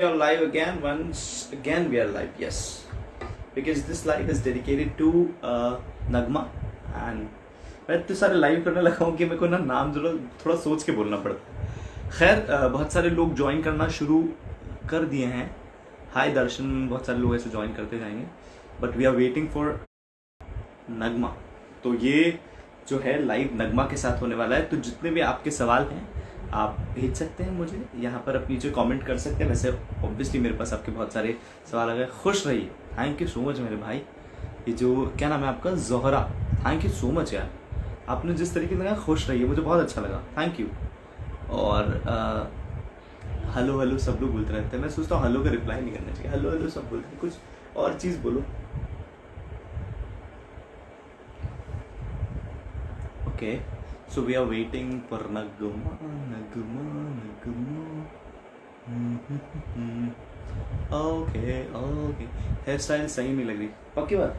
We are live again. Once again, we are live. Yes, because this live is dedicated to Nagma and मैं तो सारे live करने लगा हूँ कि मेरे को ना नाम जरूर थोड़ा सोच के बोलना पड़ता है। खैर बहुत सारे लोग ज्वाइन करना शुरू कर दिए हैं। हाय दर्शन, बहुत सारे लोग ऐसे ज्वाइन करते जाएंगे, but we are waiting for Nagma. तो ये जो है लाइव नगमा के साथ होने वाला है। तो जितने भी आपके सवाल हैं आप भेज सकते हैं मुझे, यहाँ पर आप नीचे कमेंट कर सकते हैं। वैसे ऑब्वियसली मेरे पास आपके बहुत सारे सवाल आ गए। खुश रहिए, थैंक यू सो मच मेरे भाई। ये जो क्या नाम है आपका, Zohra, thank you so much यार, आपने जिस तरीके से कहा खुश रहिए मुझे बहुत अच्छा लगा, थैंक यू। और हेलो हेलो सब लोग बोलते रहते हैं, मैं सोचता हूँ हेलो का रिप्लाई नहीं करना चाहिए। हेलो हेलो सब बोलते हैं, कुछ और चीज़ बोलो। Okay, so we are waiting for Naguma, Naguma, Naguma. Okay okay, hair style सही नहीं लग रही, पक्की बात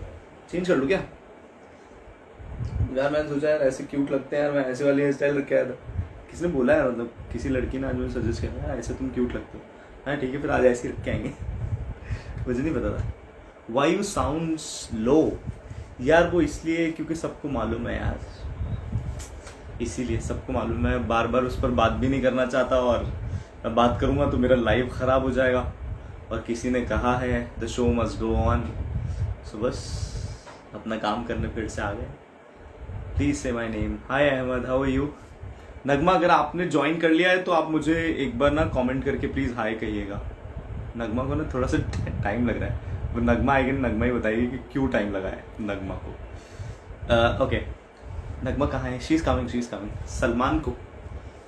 चेंज कर लूँ क्या यार? मैंने सोचा यार ऐसे क्यूट लगते हैं यार, मैं ऐसे वाली हेयर स्टाइल रख के आया था। किसने बोला है, मतलब किसी लड़की ने आज मुझे सजेस्ट किया यार ऐसे तुम क्यूट लगते हो। हाँ ठीक है, फिर आज ऐसे ही रख के आएंगे। मुझे नहीं पता था। वाई यू साउंड्स लो यार, वो इसलिए क्योंकि सबको मालूम है यार, इसीलिए सबको मालूम है। बार बार उस पर बात भी नहीं करना चाहता, और मैं बात करूंगा तो मेरा लाइव खराब हो जाएगा। और किसी ने कहा है the show must go on, so बस अपना काम करने फिर से आ गए। Please say my name. Hi Ahmed, how are you? Nagma, अगर आपने ज्वाइन कर लिया है तो आप मुझे एक बार ना कमेंट करके प्लीज हाय कहिएगा। नगमा को ना थोड़ा सा टाइम लग रहा है, वो नगमा आएगी, नगमा ही बताएगी कि क्यों टाइम लगा है नगमा को। ओके, नगमा कहाँ है? She is coming. सलमान को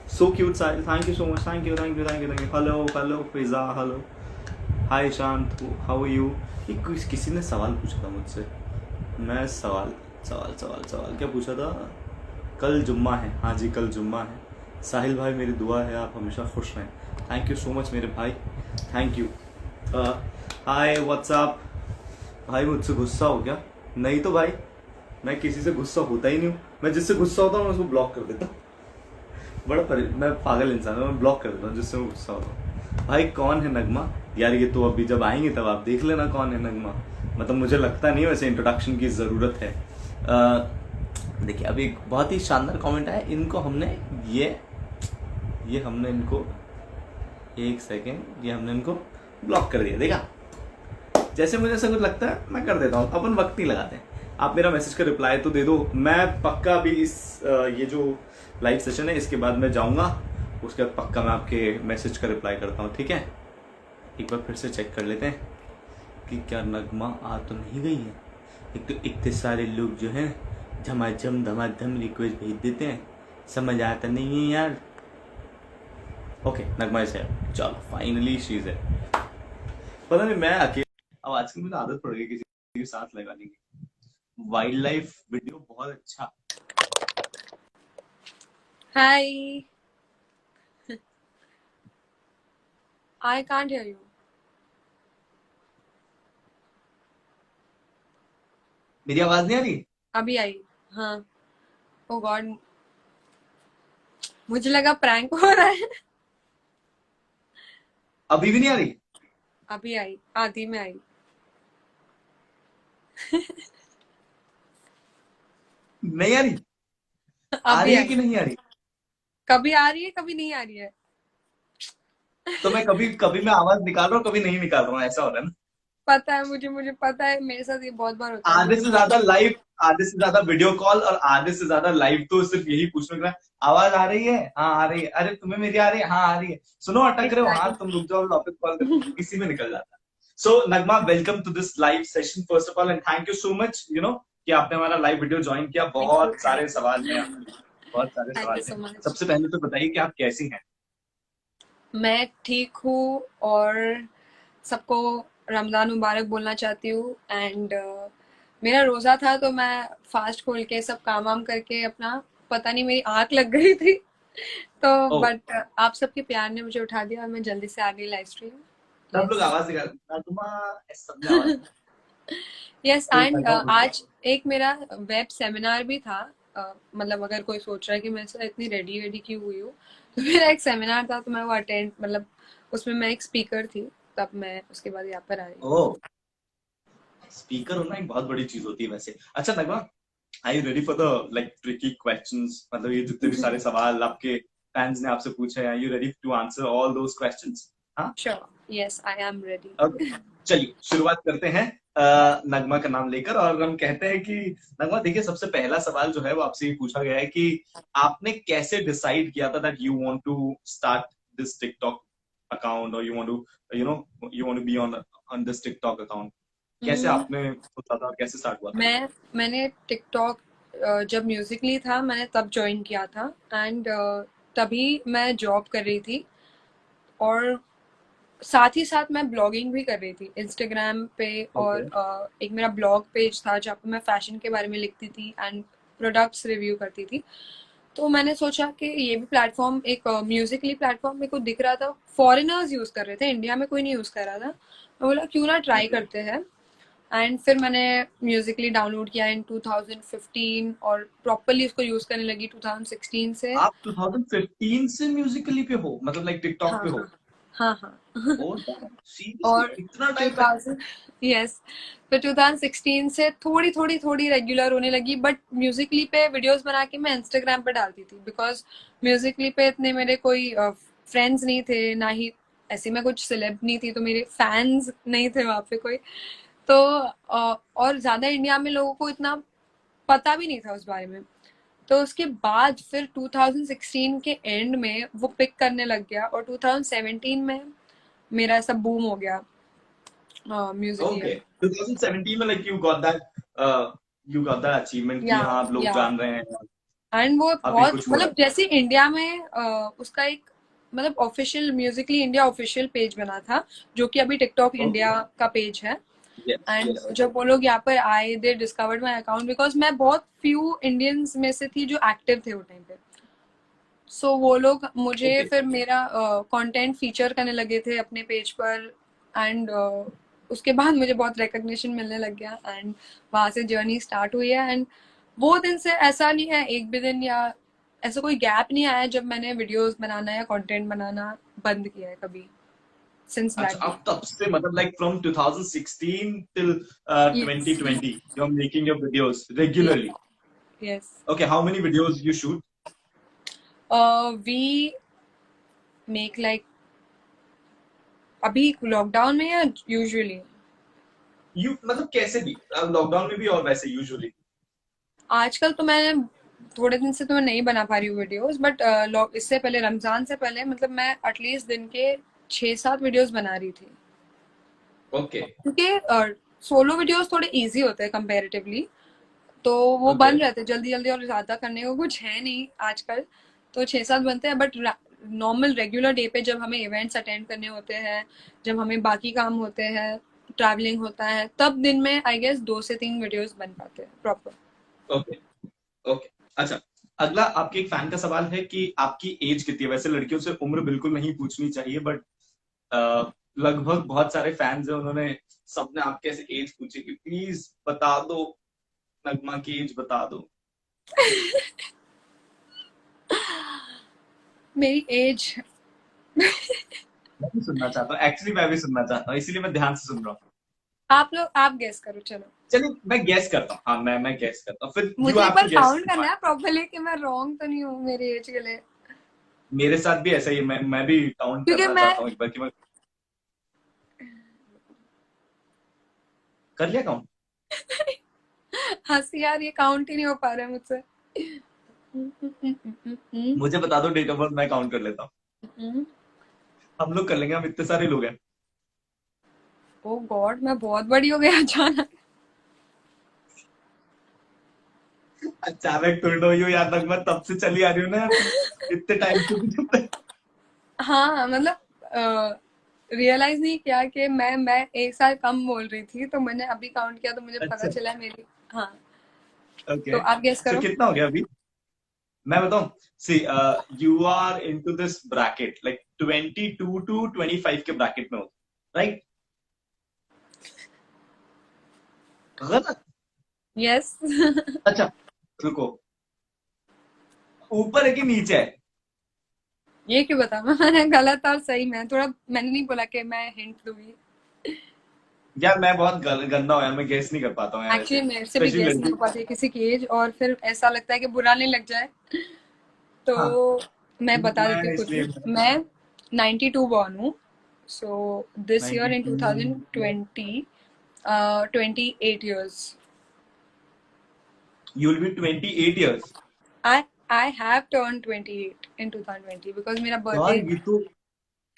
so cute Sahil, thank you so much, thank you. Hello hello Fiza, hello hi Shant, how are you? किसी ने सवाल पूछा था मुझसे, मैं सवाल क्या पूछा था? कल जुम्मा है, हाँ जी कल जुम्मा है। साहिल भाई मेरी दुआ है आप हमेशा खुश रहें। थैंक यू सो मच मेरे भाई, थैंक यू। हाय व्हाट्सअप भाई, मुझसे गुस्सा हो क्या? नहीं तो भाई, मैं किसी से गुस्सा होता ही नहीं हूँ। मैं जिससे गुस्सा होता हूँ मैं उसको ब्लॉक कर देता हूँ। मैं पागल इंसान हूँ, मैं ब्लॉक कर देता हूँ जिससे मैं गुस्सा होता हूँ। भाई कौन है नगमा? यार ये तो अभी जब आएंगे तब आप देख लेना कौन है नगमा। मतलब मुझे लगता नहीं वैसे इंट्रोडक्शन की ज़रूरत है। देखिए अभी एक बहुत ही शानदार कमेंट आया, इनको हमने ये हमने इनको एक सेकेंड, ये हमने इनको ब्लॉक कर दिया। देखा, जैसे मुझे ऐसा कुछ लगता है मैं कर देता हूँ, अपन वक्त नहीं लगाते हैं। आप मेरा मैसेज का रिप्लाई तो दे दो, मैं पक्का भी इस ये जो लाइव सेशन है इसके बाद मैं जाऊंगा, उसके बाद पक्का मैं आपके मैसेज का रिप्लाई करता हूँ, ठीक है? एक बार फिर से चेक कर लेते हैं कि क्या नगमा आ तो नहीं गई है। एक तो इतने सारे लोग जो हैं झमाझम धमाधम रिक्वेस्ट भेज देते हैं, समझ आता नहीं है यार। ओके नगमा इज है, चलो फाइनली शी इज है। पता नहीं मैं अकेले, अब आजकल मुझे आदत पड़ गई किसी के साथ लगाने की। वाइल्ड लाइफ वीडियो बहुत अच्छा। Hi, I can't hear you. मेरी आवाज नहीं आ रही? अभी आई। हाँ। ओ गॉड, मुझे लगा प्रैंक हो रहा है। अभी भी नहीं आ रही? अभी आई, आधी में आई। नहीं आ रही? आ अभी रही है आई। कि नहीं आ रही? कभी आ रही है, कभी नहीं आ रही है। तो मैं कभी कभी मैं आवाज निकाल रहा हूँ, कभी नहीं निकाल रहा हूँ, ऐसा हो रहा है ना। पता है मुझे पता है, मेरे साथ ये बहुत बार होता है, आधे मुझे से बहुत ज्यादा बार। लाइव, आधे से ज्यादा वीडियो कॉल और आधे से ज्यादा लाइव तो सिर्फ यही पूछने का, आवाज आ रही है? हाँ आ रही है। अरे तुम्हें मेरी आ रही है? हाँ आ रही है। सुनो अटक रहे हो? हाँ तुम रुक जाओ, वापस कॉल कर, इसी में निकल जाता है। So Nagma, welcome to this live session first of all, and thank you so much कि आपने हमारा लाइव वीडियो ज्वाइन किया। थैंक यू, बहुत सारे सवाल हैं आपके, बहुत सारे थैंक सवाल यू हैं। So much. सबसे पहले तो बताइए कि आप कैसी हैं? मैं ठीक हूँ, और सबको रमजान मुबारक बोलना चाहती हूँ। एंड मेरा रोजा था तो मैं फास्ट खोल के सब काम वाम करके अपना, पता नहीं मेरी आंख लग गई थी। तो ओ, बट आप सबके प्यार ने मुझे उठा दिया और मैं जल्दी से आ गई लाइव स्ट्रीम। सब लोग यस। आवाज निकाल, नगमा, सबने आवाज निकाली। यस, तो एंड नगमा बोलिए। आज एक मेरा वेब सेमिनार भी था। मतलब अगर कोई सोच रहा है कि मैं ऐसा इतनी रेडी वेडी क्यों हुई हूँ, तो मेरा एक सेमिनार था, तो मैं वो अटेंड, मतलब उसमें मैं एक स्पीकर थी। तब मैं उसके बाद यहाँ पर आई। ओ, स्पीकर होना एक बहुत बड़ी चीज होती है वैसे। अच्छा Nagma, are you ready for the like tricky questions? मतलब ये जितने भी सारे सवाल आपके फैंस ने आपसे पूछे हैं, are you ready to answer all those questions? हाँ, sure, yes I am ready. Okay, चलिए शुरुआत करते हैं नगमा का नाम लेकर, और हम कहते हैं कि नगमा देखिए, सबसे पहला सवाल जो है वो आपसे ये पूछा गया है कि आपने कैसे डिसाइड किया था that you want to start this TikTok account, और you want to you want to be on on this TikTok account? कैसे आपने सोचा था और कैसे स्टार्ट हुआ था ये? मैंने टिकटॉक जब म्यूजिकली था मैंने तब ज्वाइन किया था। एंड तभी मैं जॉब कर रही थी और साथ ही साथ मैं ब्लॉगिंग भी कर रही थी इंस्टाग्राम पे। और ओके, एक मेरा ब्लॉग पेज था जहाँ पे मैं फैशन के बारे में लिखती थी एंड प्रोडक्ट्स रिव्यू करती थी। तो मैंने सोचा कि ये भी प्लेटफॉर्म एक म्यूजिकली प्लेटफॉर्म मेरे को दिख रहा था, फॉरेनर्स यूज कर रहे थे, इंडिया में कोई नहीं यूज कर रहा था। मैं बोला क्यों ना ट्राई ओके। करते हैं। एंड फिर मैंने म्यूजिकली डाउनलोड किया इन 2015 और प्रॉपरली उसको यूज करने लगी 2016 से। आप 2015 से म्यूजिकली पे हो, मतलब लाइक टिकटॉक हाँ पे हाँ हो? हाँ हाँ। ओ सीरियसली, और इतना टाइम तक? 2000, यस, फिर 2016 से थोड़ी थोड़ी थोड़ी रेगुलर होने लगी। बट म्यूजिकली पे वीडियोस बना के मैं इंस्टाग्राम पे डालती थी बिकॉज म्यूजिकली पे इतने मेरे कोई फ्रेंड्स नहीं थे, ना ही ऐसे मैं कुछ सेलेब नहीं थी, तो मेरे फैंस नहीं थे वहाँ पे कोई। तो और ज्यादा इंडिया में लोगों को इतना पता भी नहीं था उस बारे में। तो उसके बाद फिर 2016 के एंड में वो पिक करने लग गया और 2017 में मेरा ऐसा बूम हो गया म्यूजिकली। ओके, 2017 में like you got that achievement कि या हाँ अब लोग या जान रहे हैं, एंड वो अभी बहुत कुछ हो रहा मतलब जैसे इंडिया में उसका एक मतलब official Musically India official page बना था जो कि अभी टिकटॉक है। ओके, इंडिया का पेज है। Yes and yes. जब वो लोग यहाँ पर आए दे डिस्कवर्ड माई अकाउंट बिकॉज मैं बहुत फ्यू इंडियंस में से थी जो एक्टिव थे वो टाइम पे। सो वो लोग मुझे ओके, फिर मेरा कंटेंट फीचर करने लगे थे अपने पेज पर। एंड उसके बाद मुझे बहुत रिकग्निशन मिलने लग गया एंड वहां से जर्नी स्टार्ट हुई है। एंड वो दिन से ऐसा नहीं है एक भी दिन या ऐसा कोई गैप नहीं आया जब मैंने वीडियोस बनाना या कंटेंट बनाना बंद किया है कभी, सिंस दैट अच्छा, डे। अब तब से मतलब like from 2016 till yes 2020 you are making your videos regularly? Yes. Okay, how many videos you shoot? We make like अभी लॉकडाउन में या यूजुअली? यू मतलब कैसे भी, लॉकडाउन में भी और वैसे यूजुअली? आजकल तो मैं थोड़े दिन से तो मैं नहीं बना पा रही हूँ वीडियोस। बट इससे पहले रमजान से पहले मतलब मैं एटलीस्ट दिन के 6-7 वीडियोस बना रही थी। ओके, क्योंकि सोलो वीडियोस थोड़े इजी होते हैं कंपैरेटिवली, तो वो ओके, बन रहे थे जल्दी जल्दी और ज्यादा करने को कुछ है नहीं आजकल। तो 6-7 बनते हैं। बट नॉर्मल रेगुलर डे पे जब हमें इवेंट्स अटेंड करने होते हैं, जब हमें बाकी काम होते हैं, ट्रैवलिंग होता है, तब दिन में आई गेस 2 से 3 वीडियोस बन पाते हैं प्रॉपर। Okay, okay. अच्छा, अगला आपके एक फैन का सवाल है कि आपकी एज कितनी है? वैसे लड़कियों से उम्र बिल्कुल नहीं पूछनी चाहिए, बट लगभग बहुत सारे फैंस हैं, उन्होंने सबने आपके ऐसे एज पूछी कि प्लीज बता दो, नगमा की एज बता दो। मेरी एज मैं भी सुनना चाहता हूँ, एक्चुअली मैं भी सुनना चाहता हूँ, इसीलिए मैं ध्यान से सुन रहा हूँ। आप गेस करो चलो। चलिए मैं गैस करता हूँ, हाँ मैं गैस करता हूँ, फिर यू मुझे एक हैव बार टू गैस। काउंट करना है प्रॉपर्ली कि मैं रॉन्ग तो नहीं हूँ मेरी एज के लिए। मेरे साथ भी ऐसा ही है, मैं भी काउंट क्योंकि करना मैं चाहता हूँ एक बार कि मैं कर लिया काउंट। हंसी यार, ये काउंट ही नहीं हो पा रहा है मुझसे। मुझे बता दो डेट ऑफ बर्थ, मैं काउंट कर लेता हूँ। हम लोग कर लेंगे, हम इतने सारे लोग हैं। ओ गॉड, मैं बहुत बड़ी हो गई अचानक। अचानक तुम हो यार, तक मैं तब से चली आ रही हूँ ना यार, तुम इतने टाइम से भी जब तक। हाँ मतलब रियलाइज नहीं किया कि मैं 1 साल कम बोल रही थी, तो मैंने अभी काउंट किया तो मुझे पता अच्छा, चला मेरी। हाँ, तो ओके। आप गेस सो करो। कितना हो गया अभी? मैं बताऊं, see you are into this bracket like 22 to 25 के ब्रैकेट में हो, राइट? गलत? यस। अच्छा, रुको, ऊपर है कि नीचे है? ये क्यों बता मैंने गलत और सही में थोड़ा, मैंने नहीं बोला कि मैं हिंट दूंगी। यार मैं बहुत गंदा हूँ यार, मैं गेस नहीं कर पाता हूँ यार ऐसे, एक्चुअली मेरे से भी स्पेशली गेस नहीं लड़की। हो पाती है किसी की एज, और फिर ऐसा लगता है कि बुरा नहीं लग जाए, तो हाँ, मैं बता देती मैं हूँ खुद इसलिए ही। मैं 92 बॉर्न हूँ, so this year in 92। 2020 28 years. You will be 28 years। I I have turned 28 in 2020 because मेरा यार बर्थडे। ये तो,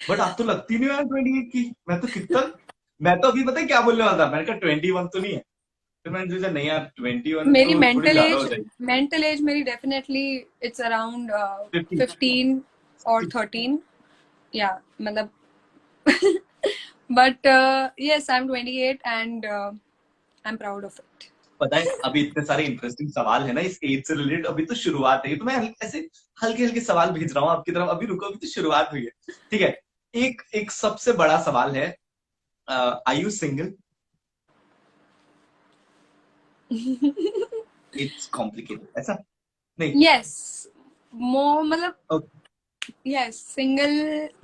बट आप तो लगती नहीं हो यार 28 की। मैं तो कितना, मैं तो अभी पता है क्या बोलने वाला था, मैंने कहा 21 तो नहीं है, फिर मैंने सोचा नहीं यार 21 मेरी तो थोड़ी ज्यादा हो जाएगी। मेंटल एज मेरी डेफिनेटली इट्स अराउंड 50। 15 और 13, या मतलब but yes, I'm 28 and I'm proud of it. पता है अभी इतने सारे इंटरेस्टिंग सवाल है ना इस एज से रिलेटेड, अभी तो शुरुआत है, तो मैं ऐसे हल्के हल्के सवाल भेज रहा हूँ आपकी तरफ, अभी रुको, अभी तो शुरुआत हुई है। ठीक है, एक एक सबसे बड़ा सवाल है, are you single? It's complicated ऐसा नहीं। Yes, more मतलब Okay. yes, single.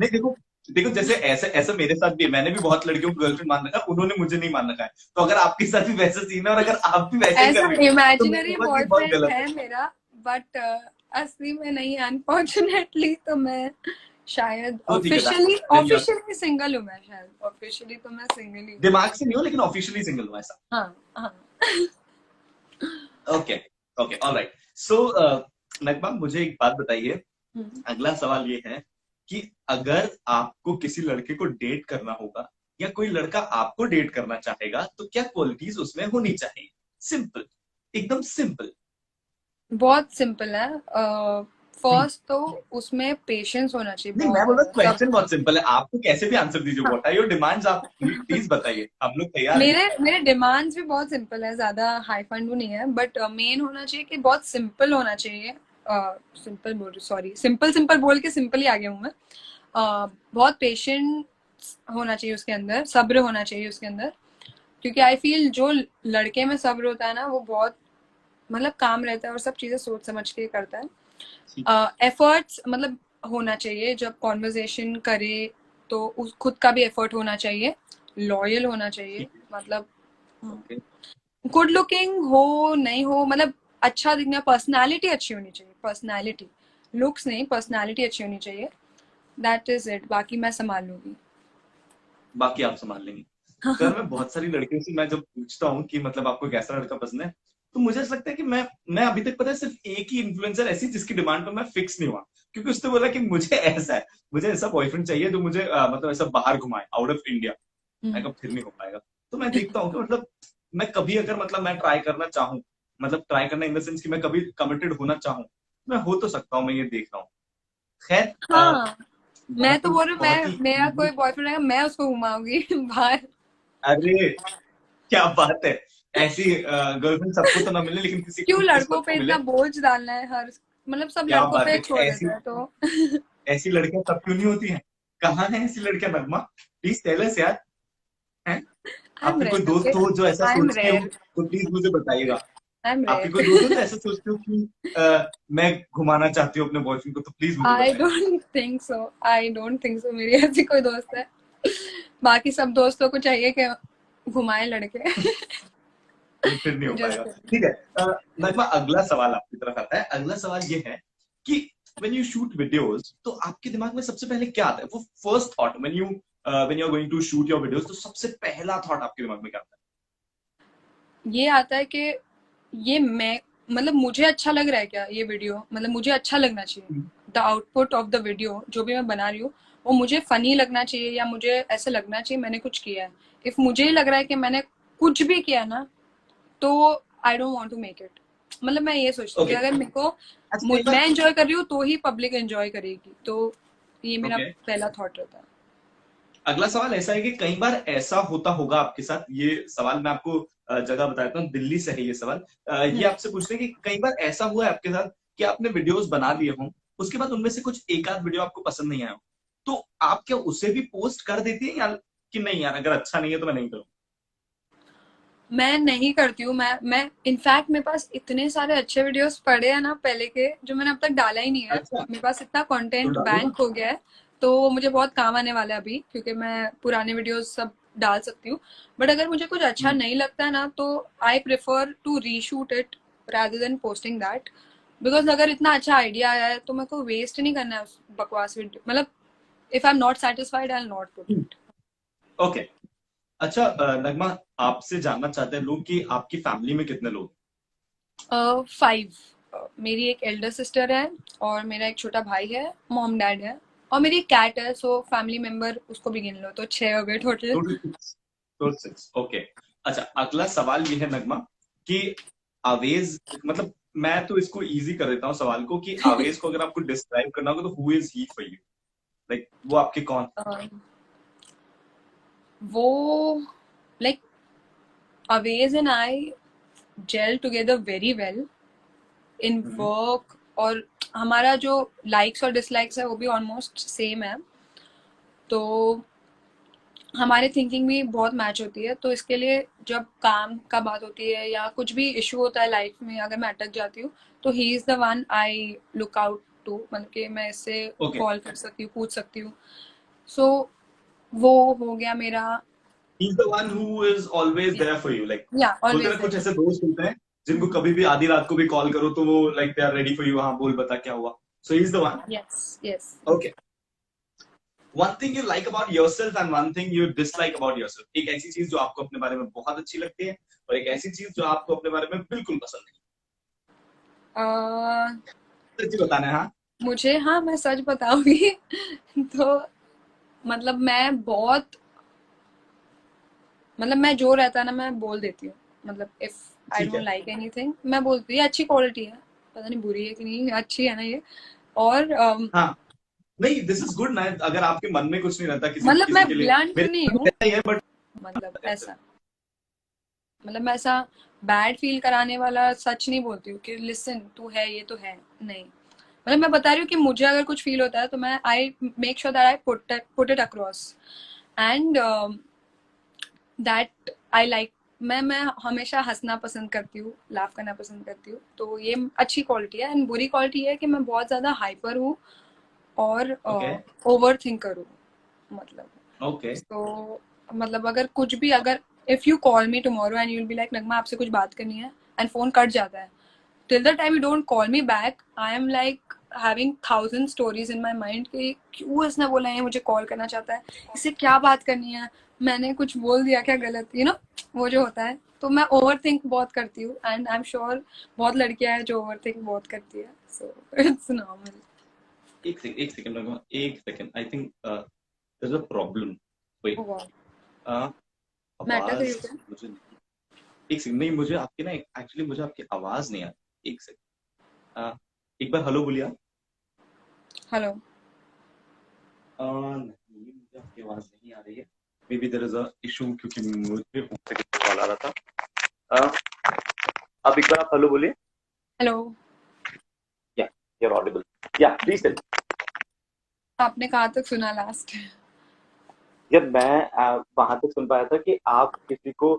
नहीं देखो, देखो जैसे ऐसे ऐसा मेरे साथ भी है, मैंने भी बहुत लड़कियों को गर्लफ्रेंड मान रखा है, उन्होंने मुझे नहीं मान रखा है, तो अगर आपके साथ भी वैसा सीन है और अगर आप भी वैसे ही कर ऐसा रही हो, तो मैं इमेजिनरी कहूंगा कि बहुत बॉयफ्रेंड गलत है। है मेरा, बट असली में नहीं, अनफॉर्चुनेटली। तो मैं शायद तो ठीक है, officially then you, officially single हूँ, मैं शायद ऑफिशियली तो मैं सिंगल ही हूँ। दिमाग से नहीं हो लेकिन ऑफिशियली सिंगल हो ऐसा। हाँ हाँ। Okay, okay, alright. So Nagma मुझे एक बात बताइए, हम्म। अगला सवाल ये है कि अगर आपको किसी लड़के को डेट करना होगा या कोई लड़का आपको डेट करना चाहेगा, तो क्या क्वालिटीज उसमें होनी चाहिए? सिंपल, एकदम सिंपल। बहुत सिंपल है। फर्स्ट तो उसमें पेशेंस होना चाहिए नहीं मैं बहुत बोल रहा ज्यादा सब। क्वेश्चन बहुत सिंपल है, आपको कैसे भी आंसर दीजिए, हाँ, व्हाट आर योर डिमांड्स, आप प्लीज बताइए, हम लोग तैयार हैं। मेरे मेरे डिमांड्स भी बहुत सिंपल है, ज्यादा हाई फंड नहीं है, बट मेन होना चाहिए कि बहुत सिंपल होना चाहिए। सिंपल बोल रही, सॉरी, सिंपल सिंपल बोल के सिंपल ही आ गया हूँ मैं। बहुत पेशेंस होना चाहिए उसके अंदर, सब्र होना चाहिए उसके अंदर, क्योंकि आई फील जो लड़के में सब्र होता है ना, वो बहुत मतलब काम रहता है और सब चीजें सोच समझ के करता ठीक है। एफर्ट्स मतलब होना चाहिए जब कॉन्वर्जेशन करे, तो उस खुद का भी एफर्ट होना चाहिए, लॉयल होना चाहिए, ठीक है। मतलब ओके। गुड लुकिंग हो नहीं हो, मतलब अच्छा दिखना, पर्सनालिटी अच्छी होनी चाहिए, पर्सनालिटी, लुक्स नहीं, पर्सनालिटी अच्छी होनी चाहिए। दैट इज इट, बाकी मैं संभाल लूंगी। बाकी आप संभाल लेंगे। तो यार मैं बहुत सारी लड़कियों से मैं जब पूछता हूँ कि मतलब आपको कैसा लड़का पसंद है, तो मुझे ऐसा लगता है कि मैं अभी तक पता है सिर्फ एक ही इन्फ्लुएंसर ऐसी जिसकी डिमांड पर मैं फिक्स नहीं हुआ, क्योंकि उसने बोला कि मुझे ऐसा है, मुझे ऐसा बॉयफ्रेंड चाहिए जो मुझे मतलब ऐसा बाहर घुमाए आउट ऑफ इंडिया। मैं कब फिर नहीं हो पाएगा। तो मैं देखता हूँ कि मतलब मैं कभी अगर मतलब मैं ट्राई करना चाहूँ, मतलब ट्राई करना इन द सेंस कि मैं कभी कमिटेड होना चाहूँ, मैं हो तो सकता हूँ, मैं ये देख रहा हूँ। खैर हाँ, मैं बहुत तो ही बोल रही हूँ, बहुत मैं ही मेरा कोई बॉयफ्रेंड रहेगा, मैं उसको घुमाऊंगी बाहर। अरे क्या बात है, ऐसी गर्लफ्रेंड सबको तो ना मिले, लेकिन किसी क्यों कुछ लड़कों किस्मत पे को मिले। इतना बोझ डालना है, हर मतलब सब क्या लड़कों बात पे है, छोड़ ऐसी देता है तो। ऐसी लड़कियां सब क्यों नहीं होती हैं? कहाँ है ऐसी लड़कियां नगमा? प्लीज टेल अस यार। हैं? आई एम आपकी कोई रेयर, दोस्त ओके, हो जो ऐसा आई एम सोचती हो, रेयर, तो प्लीज मुझे बताइएगा। आई एम आपकी कोई दोस्त हो जो रेयर। ऐसा सोचती हो कि मैं घुमाना चाहती हूँ अपने बॉयफ्रेंड को, तो प्लीज मुझे आई बताइए। Don't think so, I don't think सो मेरी ऐसी कोई दोस्त है। बाकी सब दोस्तों को चाहिए कि घुमाए लड़के। ये फिर नहीं हो पाएगा। जस्ट ठीक है, नजमा अगला सवाल आपकी तरफ आता है, अगला सवाल ये है कि व्हेन यू शूट वीडियोस, तो आपके दिमाग में सबसे पहले क्या आता है, वो first thought when you are going to shoot your videos, तो सबसे पहला थॉट आपके दिमाग में क्या आता ये आता है कि ये मैं मतलब मुझे अच्छा लग रहा है क्या ये वीडियो, मतलब मुझे अच्छा लगना चाहिए। है? The output of the video जो भी मैं बना रही हूँ, वो मुझे फनी लगना चाहिए, या मुझे ऐसे लगना चाहिए मैंने कुछ किया है। इफ मुझे ही लग रहा है कि मैंने कुछ भी किया ना, तो I don't want to make it. मतलब मैं ये सोचती हूँ कि ओके, अगर मेरे को अच्छा कई बार, मैं एंजॉय कर रही हूँ तो ही पबलिक एंजॉय करेगी, तो ये मेरा ओके, पहला थॉट रहता है। अगला सवाल ऐसा है कि कई बार ऐसा होता होगा आपके साथ, ये सवाल मैं आपको जगह बता देता हूँ, दिल्ली से है ये सवाल। ये हम्म। आपसे पूछते हैं कि कई बार ऐसा हुआ है आपके साथ कि आपने वीडियोस बना लिए हों, उसके बाद उनमें से कुछ एक आध वीडियो आपको पसंद नहीं आया हो, तो आप क्या उसे भी पोस्ट कर देती है, या कि नहीं यार अगर अच्छा नहीं है तो मैं नहीं करूँ? मैं नहीं करती हूँ। मैं इनफैक्ट मेरे पास इतने सारे अच्छे वीडियोस पड़े हैं ना पहले के, जो मैंने अब तक डाला ही नहीं है। अच्छा, मेरे पास इतना तो कंटेंट डालो ना। बैंक हो गया है, तो वो मुझे बहुत काम आने वाला है अभी, क्योंकि मैं पुराने वीडियोस सब डाल सकती हूँ। बट अगर मुझे कुछ अच्छा हम्म, नहीं लगता है ना, तो I prefer to reshoot it rather than posting that. Because अगर इतना अच्छा आइडिया आया है तो मेरे को वेस्ट नहीं करना है उस बकवास वीडियो। मतलब if I am not satisfied I will not put it. Okay. अच्छा नगमा, आपसे जानना चाहते हैं लोग कि आपकी फैमिली में कितने लोग 5। मेरी एक एल्डर सिस्टर है, और मेरा एक छोटा भाई है, मॉम डैड है, और मेरी कैट है। सो फैमिली मेंबर उसको भी गिन लो तो 6 हो गए टोटल। टोटल 6? Total 6, okay. अच्छा, अगला सवाल ये है नगमा कि आवेज, मतलब मैं तो इसको इजी कर देता हूँ सवाल को, कि आवेज को अगर आपको डिस्क्राइब करना होगा तो who is he for you, like वो आपके कौन? वो like Awez and I gel together very well in hmm, work, और हमारा जो लाइक्स और डिसलाइक्स है वो भी ऑलमोस्ट सेम है। तो हमारी थिंकिंग भी बहुत मैच होती है। तो इसके लिए जब काम का बात होती है या कुछ भी इशू होता है लाइफ में, अगर मैं अटक जाती हूँ, तो he is the one I look out to. मतलब कि मैं इससे ओके। कॉल कर सकती हूँ, पूछ सकती हूँ। सो वो हो गया मेरा। He is the one who is always there for you, like या बोलते हैं ऑलवेज ना कुछ देयर। ऐसे दोस्त होते हैं जिनको कभी भी आधी रात को भी कॉल करो तो वो like they are ready for you, हाँ बोल बता क्या हुआ। So he is the one. Yes yes. Okay. One thing you like about yourself and one thing you dislike about yourself, एक ऐसी चीज जो आपको अपने बारे में बहुत अच्छी लगती है और एक ऐसी चीज जो आपको अपने बारे में बिल्कुल पसंद नहीं। सच्ची बताना है, हाँ। मुझे, हाँ मैं सच बताऊंगी तो मतलब मैं बहुत, मतलब मैं जो रहता है ना मैं बोल देती हूँ। मतलब इफ आई ठीक डोंट है। लाइक एनीथिंग मैं बोलती हूँ। ये अच्छी क्वालिटी है, पता नहीं बुरी है कि नहीं, अच्छी है ना ये। और हाँ, नहीं दिस इज गुड ना, अगर आपके मन में कुछ नहीं रहता किसी मतलब मैं किसी के लिए, ब्लंट मेरे नहीं मन में हूँ। ऐसा ही है बट। मतलब ऐसा, मतलब मैं ऐसा बैड फील कराने वाला सच नहीं बोलती हूँ कि लिसन तू है ये तो है, नहीं। मतलब मैं बता रही हूँ कि मुझे अगर कुछ फील होता है तो मैं आई make sure that I put it across, and that I like. मैं हमेशा हंसना पसंद करती हूँ, लाफ करना पसंद करती हूँ। तो ये अच्छी क्वालिटी है। एंड बुरी क्वालिटी है कि मैं बहुत ज्यादा हाइपर हूँ और ओके। ओवर थिंकर हूँ। मतलब ओके। तो मतलब अगर कुछ भी, अगर if you call me tomorrow and you'll be like Nagma आपसे कुछ बात करनी है, एंड फोन कट जाता है, till the time you don't call me back I am like having 1000 stories in my mind कि क्यों इसने बोला है मुझे कॉल करना चाहता है, इससे क्या बात करनी है, मैंने कुछ बोल दिया क्या गलत, वो जो होता है। तो मैं ओवर थिंक बहुत करती हूँ, एंड आई एम श्योर बहुत लड़कियां हैं जो ओवर थिंक बहुत करती है। So it's normal. एक सेकंड लगवा, एक second, I think there is a problem. Wait. मैं अटक रही आवाज हूँ क्या? मुझे नहीं, एक सेकंड, नहीं मुझे आपकी ना एक्चुअली मुझे आपकी आवाज नहीं आ रही, एक सेकंड। एक बार हेलो बोलिए आप। हेलो। नहीं मुझे आपकी आवाज नहीं आ रही है। Maybe there is a issue, क्योंकि मुझे फोन से कॉल आ रहा था। uh, अब एक बार आप हेलो बोलिए। हेलो। या यू आर ऑडिबल। या प्लीज टेल। आपने कहाँ तक सुना लास्ट? यार मैं वहां तक सुन पाया था कि आप किसी को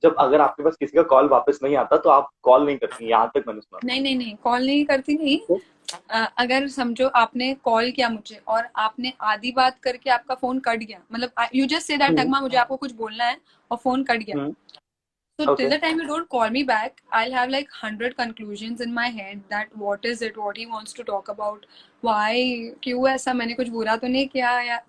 जब अगर आपके पास किसी का कॉल वापस नहीं आता तो आप कॉल नहीं करती, यहाँ तक मैंने सुना नहीं नहीं नहीं, कॉल नहीं करती नहीं। था। अगर समझो आपने कॉल किया मुझे और आपने आधी बात करके आपका फोन कट गया, मतलब यू जस्ट से दैट हम्म, नगमा मुझे आपको कुछ बोलना है, और फोन कट गया। हम्म, So till okay. the time you don't call me back, I'll have like 100 conclusions in my head that what is it, what he wants to talk about, why, क्यों ऐसा, मैंने कुछ बुरा तो नहीं किया, या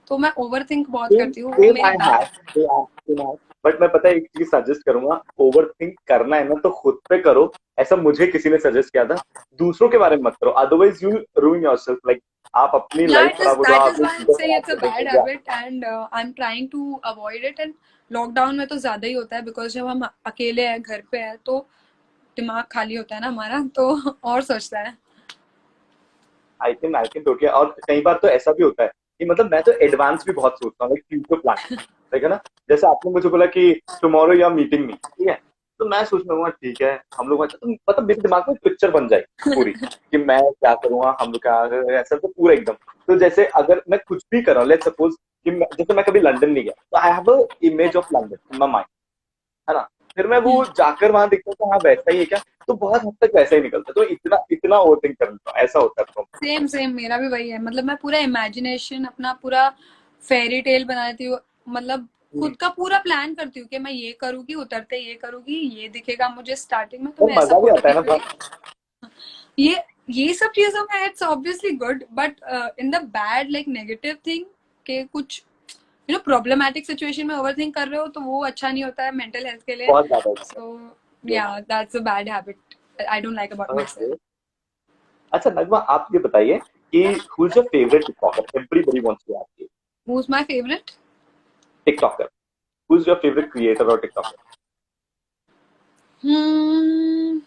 तो मैं ओवर थिंक बहुत सेम करती हूँ, वो सेम मेरी आई बैड हैव, है। Same I. बट मैं पता है एक चीज सजेस्ट करूंगा, ओवर थिंक करना है ना तो खुद पे करो। ऐसा मुझे किसी ने सजेस्ट किया था, दूसरों के बारे में मत करो, अदरवाइज यू रूइन योरसेल्फ, लाइक आप अपनी Yeah, लाइफ it is, खराब हो जाओ, that आप is why एक I'm चीजें saying खराब it's a कर bad देते हो। habit, and I'm trying to avoid it. And lockdown में तो ज्यादा ही होता है, बिकॉज जब हम अकेले हैं घर पे हैं तो दिमाग खाली होता है ना हमारा, तो और सोचता है। I can totally. और कई बार तो ऐसा भी होता है कि मतलब मैं तो एडवांस भी बहुत सोचता हूँ, लाइक फ्यूचर प्लान, ठीक है ना। जैसे आपने मुझे बोला कि टुमारो यू आर मीटिंग मी, ठीक है, तो मैं सोच रहा हूँ ठीक है हम लोग, तो मतलब मेरे दिमाग में पिक्चर बन जाए पूरी कि मैं क्या करूंगा, हम लोग क्या करेंगे, ऐसा तो पूरा एकदम। तो जैसे अगर मैं कुछ भी कर रहा हूँ, लेट्स सपोज कि जैसे मैं कभी लंदन नहीं गया, तो I have a image of London in my mind, है ना। फिर मैं वो जाकर वहां देखता हूँ, हाँ वैसा ही है क्या, तो बहुत हद तक वैसा ही निकलता है, तो इतना इतना ओवर थिंक कर लेता हूँ, ऐसा होता है तो। सेम सेम मेरा भी वही है, मतलब मैं पूरा इमेजिनेशन अपना पूरा फेरी टेल बनाती हूँ, मतलब खुद का पूरा प्लान करती हूँ कि मैं ये करूंगी, उतरते ये करूंगी, ये दिखेगा मुझे स्टार्टिंग में, तो वो मैं ऐसा मजा भी फोटो आता है ना खींचूंगी। ये ये सब चीजों में it's obviously good, but in the bad like negative thing के कुछ प्रॉब्लमैटिक सिचुएशन में ओवर थिंक कर रहे हो तो वो अच्छा नहीं होता है मेंटल हेल्थ के लिए। बहुत ज्यादा होता सो है। या that's a bad habit I don't like about my okay. Self. अच्छा नगमा, आप ये बताइए कि who is your favourite TikToker, everybody wants to ask you. Who is my favourite? TikToker, who is your favourite creator और TikToker? Hmm.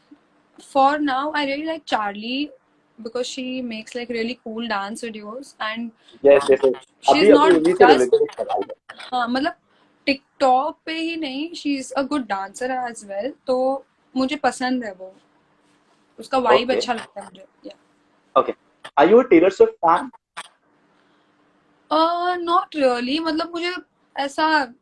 For now, I really like Charlie because she makes like really cool dance videos and yes yes yes, she's अभी अभी not उन्हीं से just related एक सवाल है। हाँ मतलब टिकटॉक पे ही नहीं, she is a good dancer as well, तो मुझे पसंद है वो, उसका वाइब ओके अच्छा लगता है मुझे। Okay, are you a Taylor Swift fan? Not really, मतलब मुझे ऐसा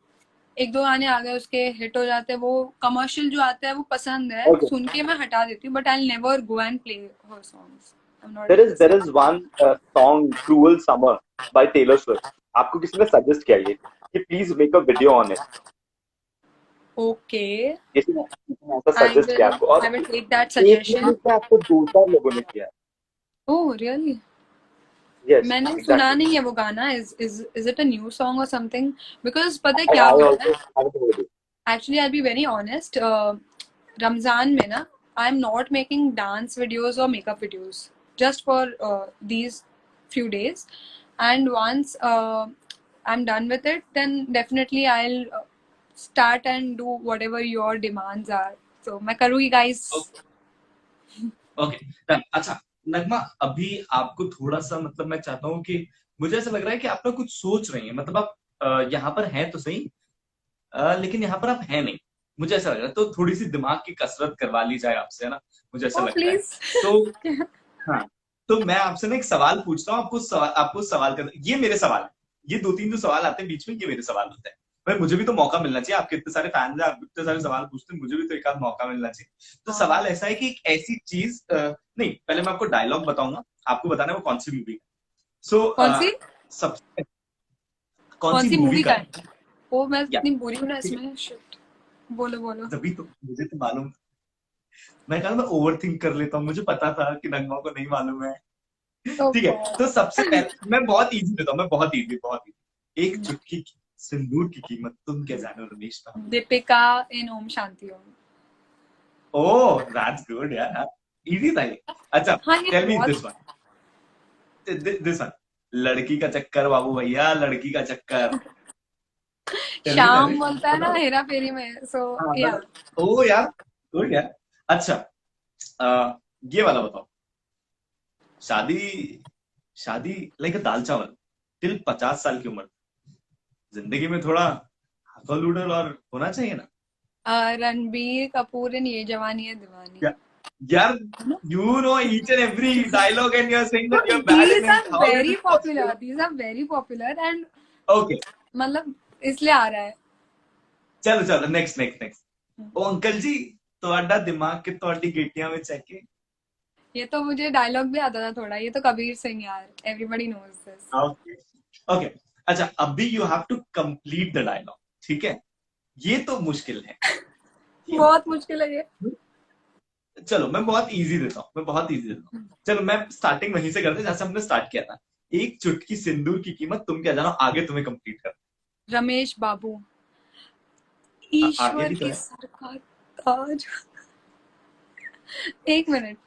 एक दो गाने आ गए उसके हिट हो जाते हैं, वो कमर्शियल जो आते हैं वो पसंद है, ओके, सुन के मैं हटा देती हूँ, but I never go and play her songs. I am not there interested. Is one song cruel summer by Taylor Swift, आपको किसी ने सजेस्ट किया ये कि please make a video on it, okay, किसी ने ऐसा सजेस्ट किया आपको, और आई विल टेक दैट एक ने नहीं सजेशन। किया, आपको दो चार लोगों ने किया। Oh really? यस मैंने सुना एग्जैक्टली, नहीं है वो गाना, is it a new song और समथिंग? बिकॉज पता है आई क्या आई होता है, also haven't heard it. Actually I be very honest, Ramzan में ना I am not making dance videos और makeup videos just for these few days, and once I'm done with it, then definitely I'll start and do whatever your demands are. So मैं करूँगी guys. Okay done. अच्छा नगमा, अभी आपको थोड़ा सा मतलब मैं चाहता हूँ कि मुझे ऐसा लग रहा है कि आप ना कुछ सोच रही हैं, मतलब आप यहाँ पर हैं तो सही, लेकिन यहाँ पर आप हैं नहीं, मुझे ऐसा लग रहा है, तो थोड़ी सी दिमाग की कसरत करवा ली जाए आपसे, है ना, मुझे ऐसा Oh लगता है। please. तो हाँ, तो मैं आपसे ना एक सवाल पूछता हूँ, आपको सवाल कर, ये मेरे सवाल है, ये दो तीन जो सवाल आते हैं बीच में, ये मेरे सवाल होते हैं। भाई मुझे भी तो मौका मिलना चाहिए, आपके इतने सारे फैंस हैं, आप इतने सारे सवाल पूछते हैं, मुझे भी तो एक आध मौका मिलना चाहिए। तो हाँ, सवाल ऐसा है कि एक ऐसी चीज, नहीं पहले मैं आपको डायलॉग बताऊंगा, आपको बताना है वो कौन सी मूवी है। सो कौन सी? सबसे कौन कौन सी सी मूवी मूवी का का है, है? ओ मैं या इतनी बुरी हूँ ना ठीक है, इसमें, शिट। बोलो बोलो। तभी तो मुझे तो मालूम, मैं कहा मैं ओवर थिंक कर लेता हूँ, मुझे पता था कि नगमा को नहीं मालूम है। ओ ठीक है, गॉड। तो सबसे पहले मैं बहुत इजी देता हूँ, मैं बहुत इजी, एक चुटकी सिंदूर की कीमत तुम क्या जानो रमेश बाबू। दीपिका इन Om Shanti Om. Oh that's good यार, इजी था ये। अच्छा हाँ ये टेल मी बहुत। दिस वन, लड़की का चक्कर बाबू भैया, लड़की का चक्कर, टेल मी श्याम बोलता है ना बताओ। हेरा फेरी में, सो हाँ या। बताओ, ओ यार गुड यार। अच्छा ये वाला बताओ, शादी शादी लाइक अ दाल चावल टिल 50 साल की उम्र, जिंदगी में थोड़ा हकल उड़ल और होना चाहिए ना। रणबीर कपूर इन ये जवानी है दीवानी। या, यार है ना? you know each and every dialogue and you're saying that you're bad in these it, are how is very it popular, possible? These are very popular and Okay, मतलब इसलिए आ रहा है। चलो चलो नेक्स्ट ओ अंकल जी, ਤੁਹਾਡਾ दिमाग के ਤੁਹਾਡੀ गेटियां में चेक ये तो मुझे डायलॉग भी आता था थोड़ा, ये तो कबीर सिंह यार, everybody knows this. Okay okay. अच्छा अभी you have to complete the dialogue, ठीक है, ये तो मुश्किल है, ये बहुत मुश्किल है ये। चलो मैं बहुत इजी देता हूँ, चलो मैं स्टार्टिंग वहीं से करते हैं जहां से हमने स्टार्ट किया था। एक चुटकी सिंदूर की कीमत तुम क्या जानो, आगे तुम्हें कंप्लीट कर, रमेश बाबू, आगे ईश्वर भी तो के है। सर का ताज। एक मिनट।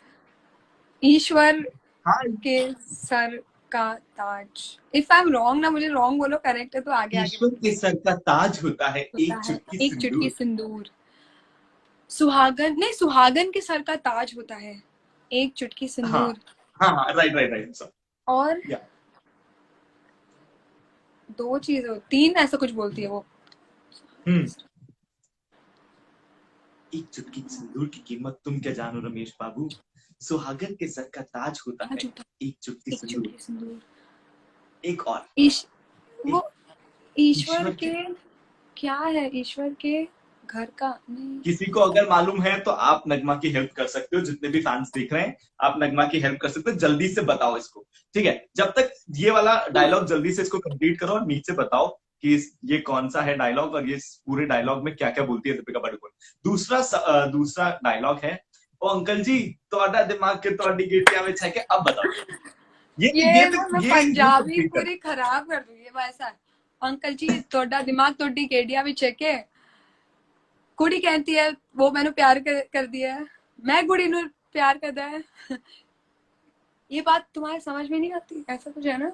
ईश्वर हाँ, के सर का ताज। इफ आई एम रॉन्ग ना मुझे रॉन्ग बोलो, करेक्ट है तो आगे आगे ईश्वर बोलो। के सर का ताज होता है होता एक है चुटकी एक चुटकी सिंदूर। सिंदूर। सुहागन नहीं, सुहागन के सर का ताज होता है एक चुटकी हाँ सिंदूर। हाँ राइट सर। और या दो चीज तीन ऐसा कुछ बोलती है वो। हम्म, एक चुटकी सिंदूर की कीमत तुम क्या जानो रमेश बाबू, सुहागन के सर का ताज होता ताज है होता एक चुटकी है एक सिंदूर। चुटकी सिंदूर। एक और, ईश एक वो ईश्वर ईश्वर के, के क्या है, ईश्वर के घर का नहीं। किसी को अगर मालूम है तो आप नगमा की हेल्प कर सकते हो, जितने भी फैंस देख रहे हैं आप नगमा की हेल्प कर सकते हो, जल्दी से बताओ इसको। ठीक है, जब तक ये वाला डायलॉग जल्दी से इसको कंप्लीट करो और नीचे बताओ कि ये कौन सा है डायलॉग और ये पूरे डायलॉग में क्या क्या बोलती है दीपिका पादुकोण। दूसरा डायलॉग है, ओ अंकल जी तोड़ा दिमाग के तोड़ी गेटिया में छे के, अब बताओ। ये ना मैं ये पंजाबी कंप्लीट कर। पूरी खराब कर दूंगी वैसा। अंकल जी तोड़ा दिमाग तोड़ी गेड़िया भी चेके, कुड़ी कहती है वो मैंने प्यार कर दिया है, मैं कुड़ी नु प्यार करता है। ये बात तुम्हारे समझ में नहीं आती, ऐसा कुछ है ना।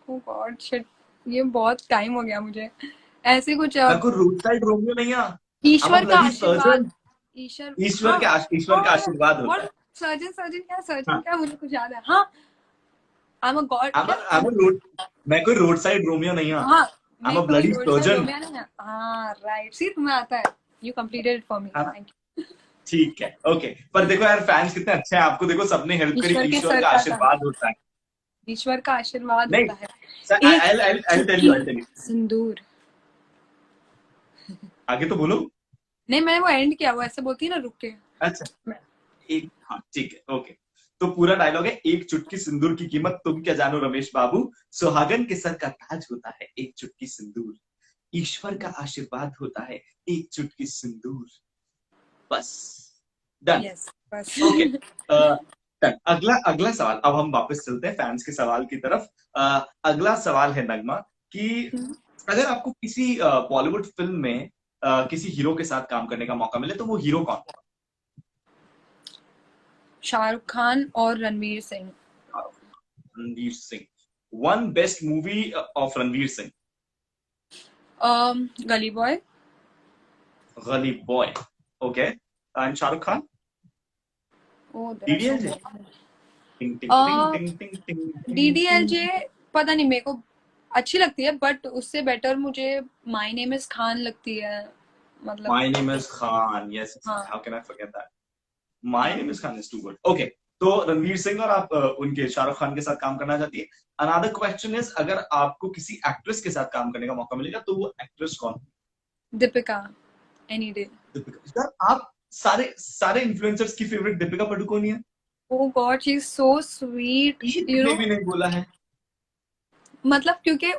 ओ गॉड शिट, ये बहुत टाइम हो गया मुझे। ऐसे कुछ मैं कोई रोड साइड रोमियो नहीं है। I'm a ईश्वर का bloody आशीर्वाद। surgeon। ईश्वर, ईश्वर हाँ। का ईश्वर का आशीर्वाद होता और है। सर्जन सर्जन क्या, सर्जन हाँ। क्या, मुझे कुछ याद है। हाँ, आई एम अ गॉड क्या। मैं कोई रोड साइड रोमियो नहीं हूँ। हाँ, I'm मैं a कोई bloody road side surgeon। Romeo नहीं है। हाँ राइट, सी तुम्हें आता है। You completed it for me, हाँ, थैंक ठीक है, ओके। पर देखो यार फैंस कितने अच्छे हैं, आपको देखो सबने हेल्प यू। करी, ईश्वर के ईश्वर सर का का था, आशीर्वाद होता है। ईश्वर का आशीर्वाद नहीं, होता है। एक I'll tell चुटकी you, I'll tell you। सिंदूर। आगे तो बोलो। नहीं, मैंने वो एंड किया, वो ऐसे बोलती है ना रुक के। अच्छा, एक, हाँ ठीक है, ओके। तो पूरा डायलॉग है, एक चुटकी सिंदूर की कीमत तुम क्या जानो रमेश बाबू, सुहागन के सर का ताज होता है एक चुटकी सिंदूर, ईश्वर का आशीर्वाद होता है एक चुटकी सिंदूर। बस, डन। यस बस। Okay, done. अगला अगला सवाल, अब हम वापस चलते हैं फैंस के सवाल की तरफ। अगला सवाल है नगमा कि अगर आपको किसी बॉलीवुड फिल्म में किसी हीरो के साथ काम करने का मौका मिले तो वो हीरो कौन होगा? शाहरुख खान और Ranveer Singh. Ranveer Singh. One best movie of Ranveer Singh? Gully Boy. Gully Boy. Okay, and Shahrukh Khan? Oh there are so DDLJ. Many. Ting ting ting ting ting ting ting टिंग। डीडीएलजे पता नहीं, मेरे को अच्छी लगती है, बट उससे बेटर मुझे माय नेम इज खान लगती है। मतलब my name is Khan, yes, हाँ how can I forget that. My हाँ। Name is Khan is too good. Okay, तो रणवीर सिंह और आप उनके शाहरुख खान के साथ काम करना चाहती है। अनदर क्वेश्चन इज, अगर आपको किसी एक्ट्रेस के साथ काम करने का मौका मिलेगा तो वो एक्ट्रेस कौन? Deepika, any day. दीपिका। यार आप सारे सारे इन्फ्लुएंसर्स की फेवरेट दीपिका पादुकोण ही है। Oh God she is so sweet, एक यू ने नो। भी नहीं बोला है। मतलब क्योंकि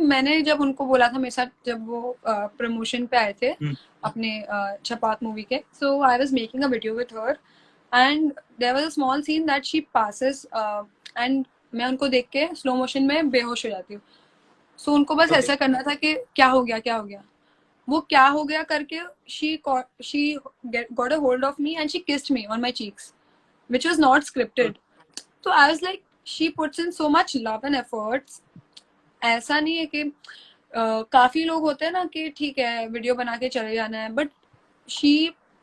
मैंने जब उनको बोला था मेरे साथ, जब वो प्रमोशन पे आए थे हम्म, अपने छपाक मूवी के, so I was making a video with her and there was a small scene that she passes and मैं उनको देख के स्लो मोशन में बेहोश हो जाती हूँ। सो उनको बस ओके, ऐसा करना था कि क्या हो गया, क्या हो गया। वो क्या हो गया करके she got a hold of me and she kissed me on my cheeks, which was not scripted. So I was like, she puts in so much love and efforts. ऐसा नहीं है कि काफी लोग होते हैं ना कि ठीक है वीडियो बना के चले जाना है, but she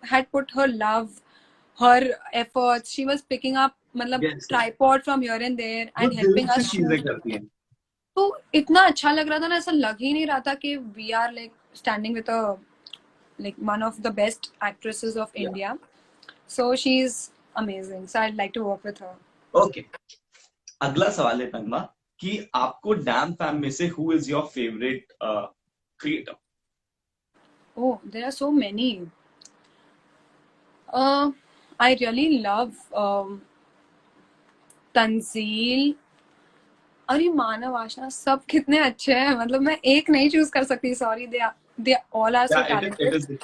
had put her love, her efforts, she was picking up मतलब yes, tripod from here and there वो एंड दिल हेल्पिंग से अस चीजें शूट। करती है। तो इतना अच्छा लग रहा था ना, ऐसा लग ही नहीं रहा था कि we are like standing with a like one of the best actresses of या, India. So she's amazing. So I'd like to work with her. Okay. अगला सवाल है नगमा कि आपको डैम फैम में से who is your favourite creator? Oh, there are so many. I really love Tanzeel, अरे मानव आशना, सब कितने अच्छे हैं। मतलब मैं एक नहीं चूज कर सकती, सॉरी, दे ऑल आर या सो इट टैलेंटेड। इज।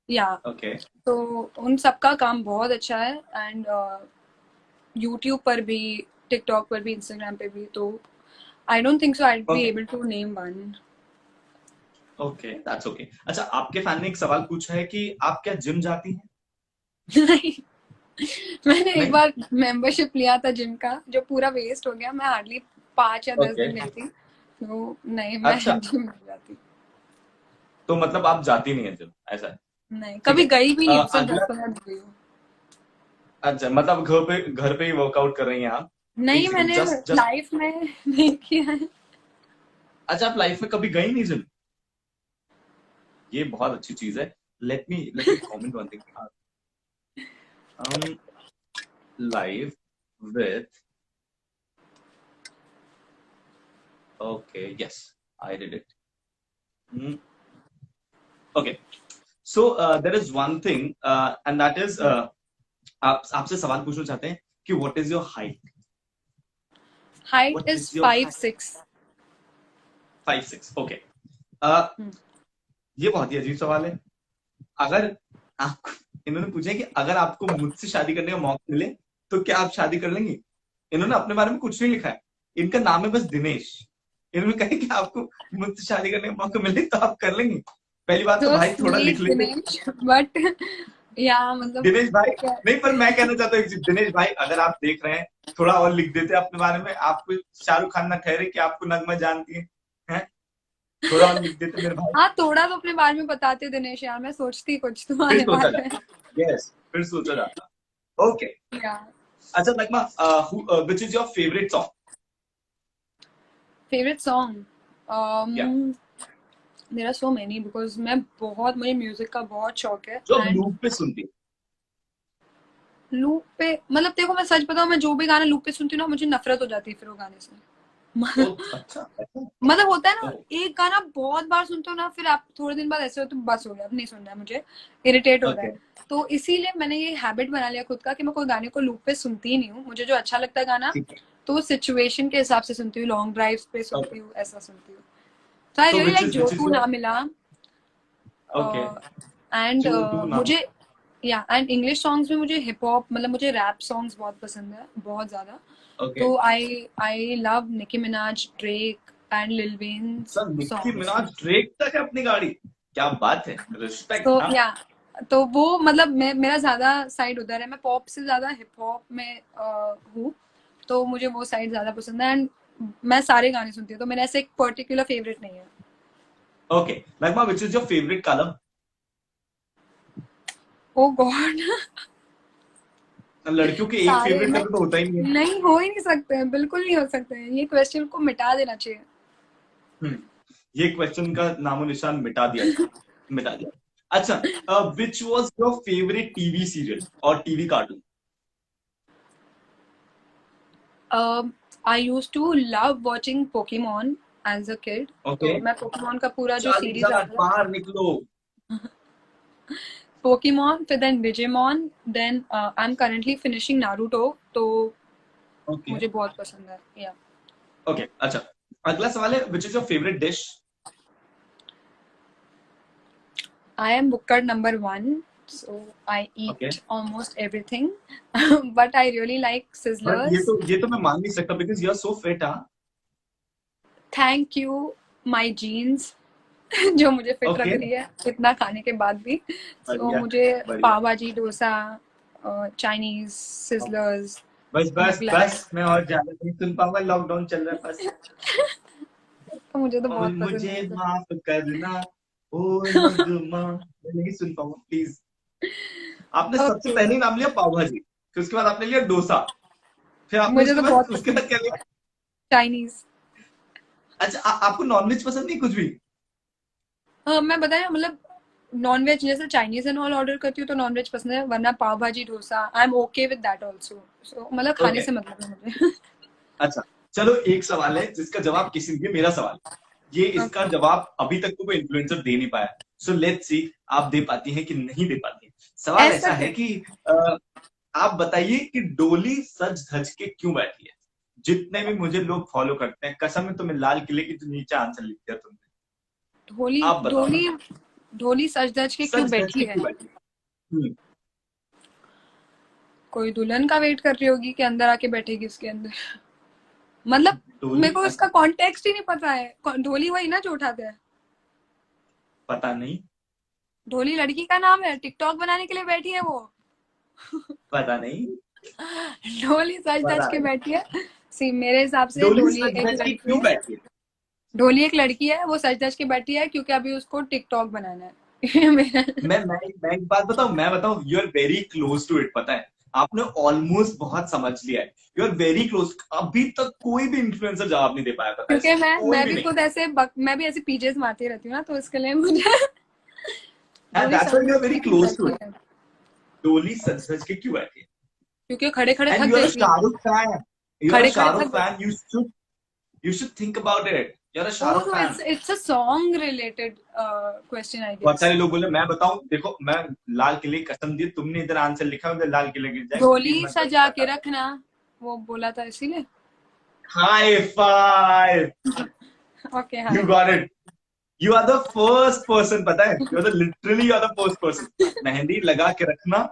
या ओके, तो उन सबका काम बहुत अच्छा है एंड यूट्यूब पर भी, टिकटॉक पर भी, इंस्टाग्राम पे भी। तो I don't think so I be okay, able to name one. Okay, that's okay. अच्छा, आपके फैन ने एक सवाल पूछा है कि आप क्या जिम जाती हैं? नहीं, मैंने एक नहीं, बार मेंबरशिप लिया था जिम का, जो पूरा वेस्ट हो गया। मैं हार्डली 5 या 10 दिन ओके, लेती, तो नहीं, अच्छा, मैं जिम नहीं जाती। तो मतलब आप जाती नहीं है जिम, ऐसा है? नहीं, ठीक कभी है। गई भी नहीं हूँ, सिर्फ अगला, 10 मिनट गई हूँ। अच्छा, मतलब घर पे ही वर्कआउट कर रही हैं आप? एक नहीं, सेकंड, मैंने जस्ट जस्ट। लाइफ में नहीं किया है। अच्छा, आप लाइफ में कभी गई नहीं जिम? ये बहुत अच्छी चीज है। Let me comment one thing. Live with, okay, yes, I did it. Okay, so there is one thing and that is आप आपसे सवाल पूछना चाहते हैं कि what is your height? Height what is is your 5'6". 5'6"? Okay, ये बहुत ही अजीब सवाल है। अगर आपको इन्होंने पूछा है कि अगर आपको मुझसे शादी करने का मौका मिले तो क्या आप शादी कर लेंगे? इन्होंने अपने बारे में कुछ नहीं लिखा है, इनका नाम है बस दिनेश। इन्होंने कहा है कि आपको मुझसे शादी करने का मौका मिले तो आप कर लेंगे। पहली बात तो So भाई थोड़ा लिख sweet, लेते। दिनेश, बट या मतलब दिनेश भाई, क्या? नहीं पर मैं कहना चाहता हूँ एक चीज, दिनेश भाई अगर आप देख रहे हैं थोड़ा और लिख देते अपने बारे में, आपको शाहरुख खान ना ठहरे कि आपको नगमा जानती हैं? थोड़ा और लिख देते मेरे भाई, हाँ, थोड़ा तो अपने बारे में बताते दिनेश यार, मैं सोचती कुछ फिर तुम्हारे सोचा बारे में। जाता। यस, फिर सोचा जाता। ओके, या अच्छा Nagma, which is your favourite song? Favourite song, या there are so many because मुझे म्यूजिक का बहुत शौक है। जो आप एंड लूप पे सुनती लूप पे मतलब देखो, मैं सच बताऊं, मैं जो भी गाना लूप पे सुनती हूँ ना, मुझे नफरत हो जाती है फिर वो गाने से। हो? अच्छा अच्छा। मतलब होता है ना, ओ, एक गाना बहुत बार सुनते हो ना, फिर आप थोड़े दिन बाद ऐसे हो तो बस हो गया, अब नहीं सुनना है, मुझे इरिटेट हो रहा ओके है। तो इसीलिए मैंने ये हैबिट बना लिया खुद का कि मैं कोई गाने को लूप पे सुनती ही नहीं हूँ। मुझे जो अच्छा लगता है गाना, ठीक है। तो सिचुएशन के हिसाब से सुनती हूँ, लॉन्ग ड्राइव्स पे ओके, सुनती हूँ, ऐसा सुनती हूँ। तो आई सो रियली लाइक जो विच इज तू योर ना मिला। ओके एंड जो टू नाउ? मुझे या एंड इंग्लिश सॉन्ग्स में मुझे हिप हॉप, मतलब मुझे रैप सॉन्ग्स बहुत पसंद है, बहुत ज्यादा। ओके, तो I I love Nicki Minaj, Drake and Lil Wayne sir Nicki songs. Minaj Drake तक है अपनी गाड़ी, क्या बात है, रिस्पेक्ट। तो हाँ, या तो वो मतलब मेरा ज्यादा साइड उधर है, मैं पॉप से ज्यादा हिप हॉप में हूँ। तो मुझे वो साइड ज्यादा पसंद है। एंड मैं सारे गाने सुनती हूँ, तो मेरा ऐसे एक पर्टिकुलर फेवरेट नहीं है। Okay Nagma, which is your favourite colour? Oh god लड़कियों के एक सारे फेवरेट नहीं, कलर तो होता ही नहीं है। नहीं हो ही नहीं सकते हैं, बिल्कुल नहीं हो सकते हैं, ये क्वेश्चन को मिटा देना चाहिए। हम्म, ये क्वेश्चन का नामो निशान मिटा दिया जाए, मिटा दिया। अच्छा, which was your favourite TV serial और TV cartoon? I used to love watching Pokemon as a kid. Okay, तो मैं पोकेमॉन का पूरा जो चालीस सीरीज हजार आता था, बाहर निकलो। पोकेमॉन, फिर then Digimon, then I am currently finishing Naruto. तो ओके मुझे बहुत पसंद है या ओके, अच्छा अगला सवाल है, which is your favourite dish? I am बुक्कड़ number 1, so I okay, eat almost everything but I really like but sizzlers. ये तो मैं मान नहीं सकता because you are so fit. हाँ, Thank you my jeans जो मुझे फिट रख ओके, रही है इतना खाने के बाद भी। सो बढ़िया मुझे बढ़िया। पाव भाजी, डोसा, चाइनीज, सिजलर्स, बस बस मुगलाई, बस, मैं और ज्यादा नहीं सुन पाऊंगा, लॉकडाउन चल रहा है बस। तो मुझे तो और बहुत पसंद मुझे है सब। माफ करना ओ नगमा, मैं नहीं सुन पाऊंगा प्लीज। आपने सबसे ओके, पहले नाम लिया पाव भाजी, फिर उसके बाद आपने लिया डोसा, फिर आपने मुझे उसके तो बाद बहुत उसके पसंद बाद क्या लिया? है चाइनीज। अच्छा, आपको नॉनवेज पसंद नहीं कुछ भी? हाँ, मैं बताया मतलब नॉन वेज जैसे चाइनीज एंड ऑल ऑर्डर करती हूँ तो नॉन वेज पसंद है, वरना pav bhaji, dosa I am okay with that also. So मतलब खाने ओके, से मतलब है मुझे। अच्छा चलो, एक सवाल है जिसका जवाब किसी ने दिया, मेरा सवाल ये, इसका ओके, जवाब अभी तक तो कोई इन्फ्लुएंसर दे नहीं पाया। सो लेट्स सी आप दे पाती हैं कि नहीं दे पाती हैं। सवाल ऐसा ऐसा क्या? है कि आप बताइए कि डोली सज धज के क्यों बैठी है? जितने भी मुझे लोग फॉलो करते हैं, कसम है तुम्हें, लाल किले की तो नीचे आंसर लिख दिया तुमने। ढोली आप बताओ ना, ढोली ढोली सज धज के क्यों सज धज बैठी के है? क्यों बैठी है? कोई दुल्हन का वेट कर रही होगी कि अंदर आके बैठेगी उसके अंदर। मतलब डोली मेरे को इसका कॉन्टेक्स्ट ही नहीं पता है। ढोली वही ना जो उठाते हैं? पता नहीं, ढोली लड़की का नाम है, टिकटॉक बनाने के लिए बैठी है वो। पता नहीं, ढोली सज धज पता के नहीं। बैठी है। सी मेरे हिसाब से डोली ढोली सज एक धज के लड़की क्यों है। बैठी है? ढोली एक लड़की है, वो सज धज के बैठी है क्योंकि अभी उसको टिकटॉक बनाना है। मेरा मैं एक बात बताऊं, मैं बताऊं, you are very close to it, पता है? आपने ऑलमोस्ट बहुत समझ लिया है, यू आर वेरी क्लोज। अभी तक कोई भी इन्फ्लुएंसर जवाब नहीं दे पाया, पता है क्योंकि इसका, मैं कोई मैं भी भी नहीं। खुद ऐसे मैं भी ऐसे पीजेस मारती रहती हूँ ना, तो इसके लिए मुझे एंड ढोली दैट्स सज व्हाई यू आर धज वेरी के क्यों क्लोज टू बैठी इट। है? डोली सज धज के क्यों बैठी है? क्योंकि खड़े खड़े एंड थक यू आर गई अ थी। Shahrukh fan, you are a खड़े खड़े शाहरुख थक गई। Fan, you should think about it. यार Oh, Shahrukh so Khan. it's a song related question, I बहुत guess. सारे लोग बोले, मैं बताऊं, देखो मैं लाल किले की कसम दी, तुमने इधर आंसर लिखा, उधर लाल किले गिर जाएगा, डोली प्लीज मत सजा के बता। रखना, वो बोला था इसीलिए। हाई फाइव, ओके, हाँ। You got it, you are the first person, पता है, you are the literally you are the first person. Mehndi लगा के रखना,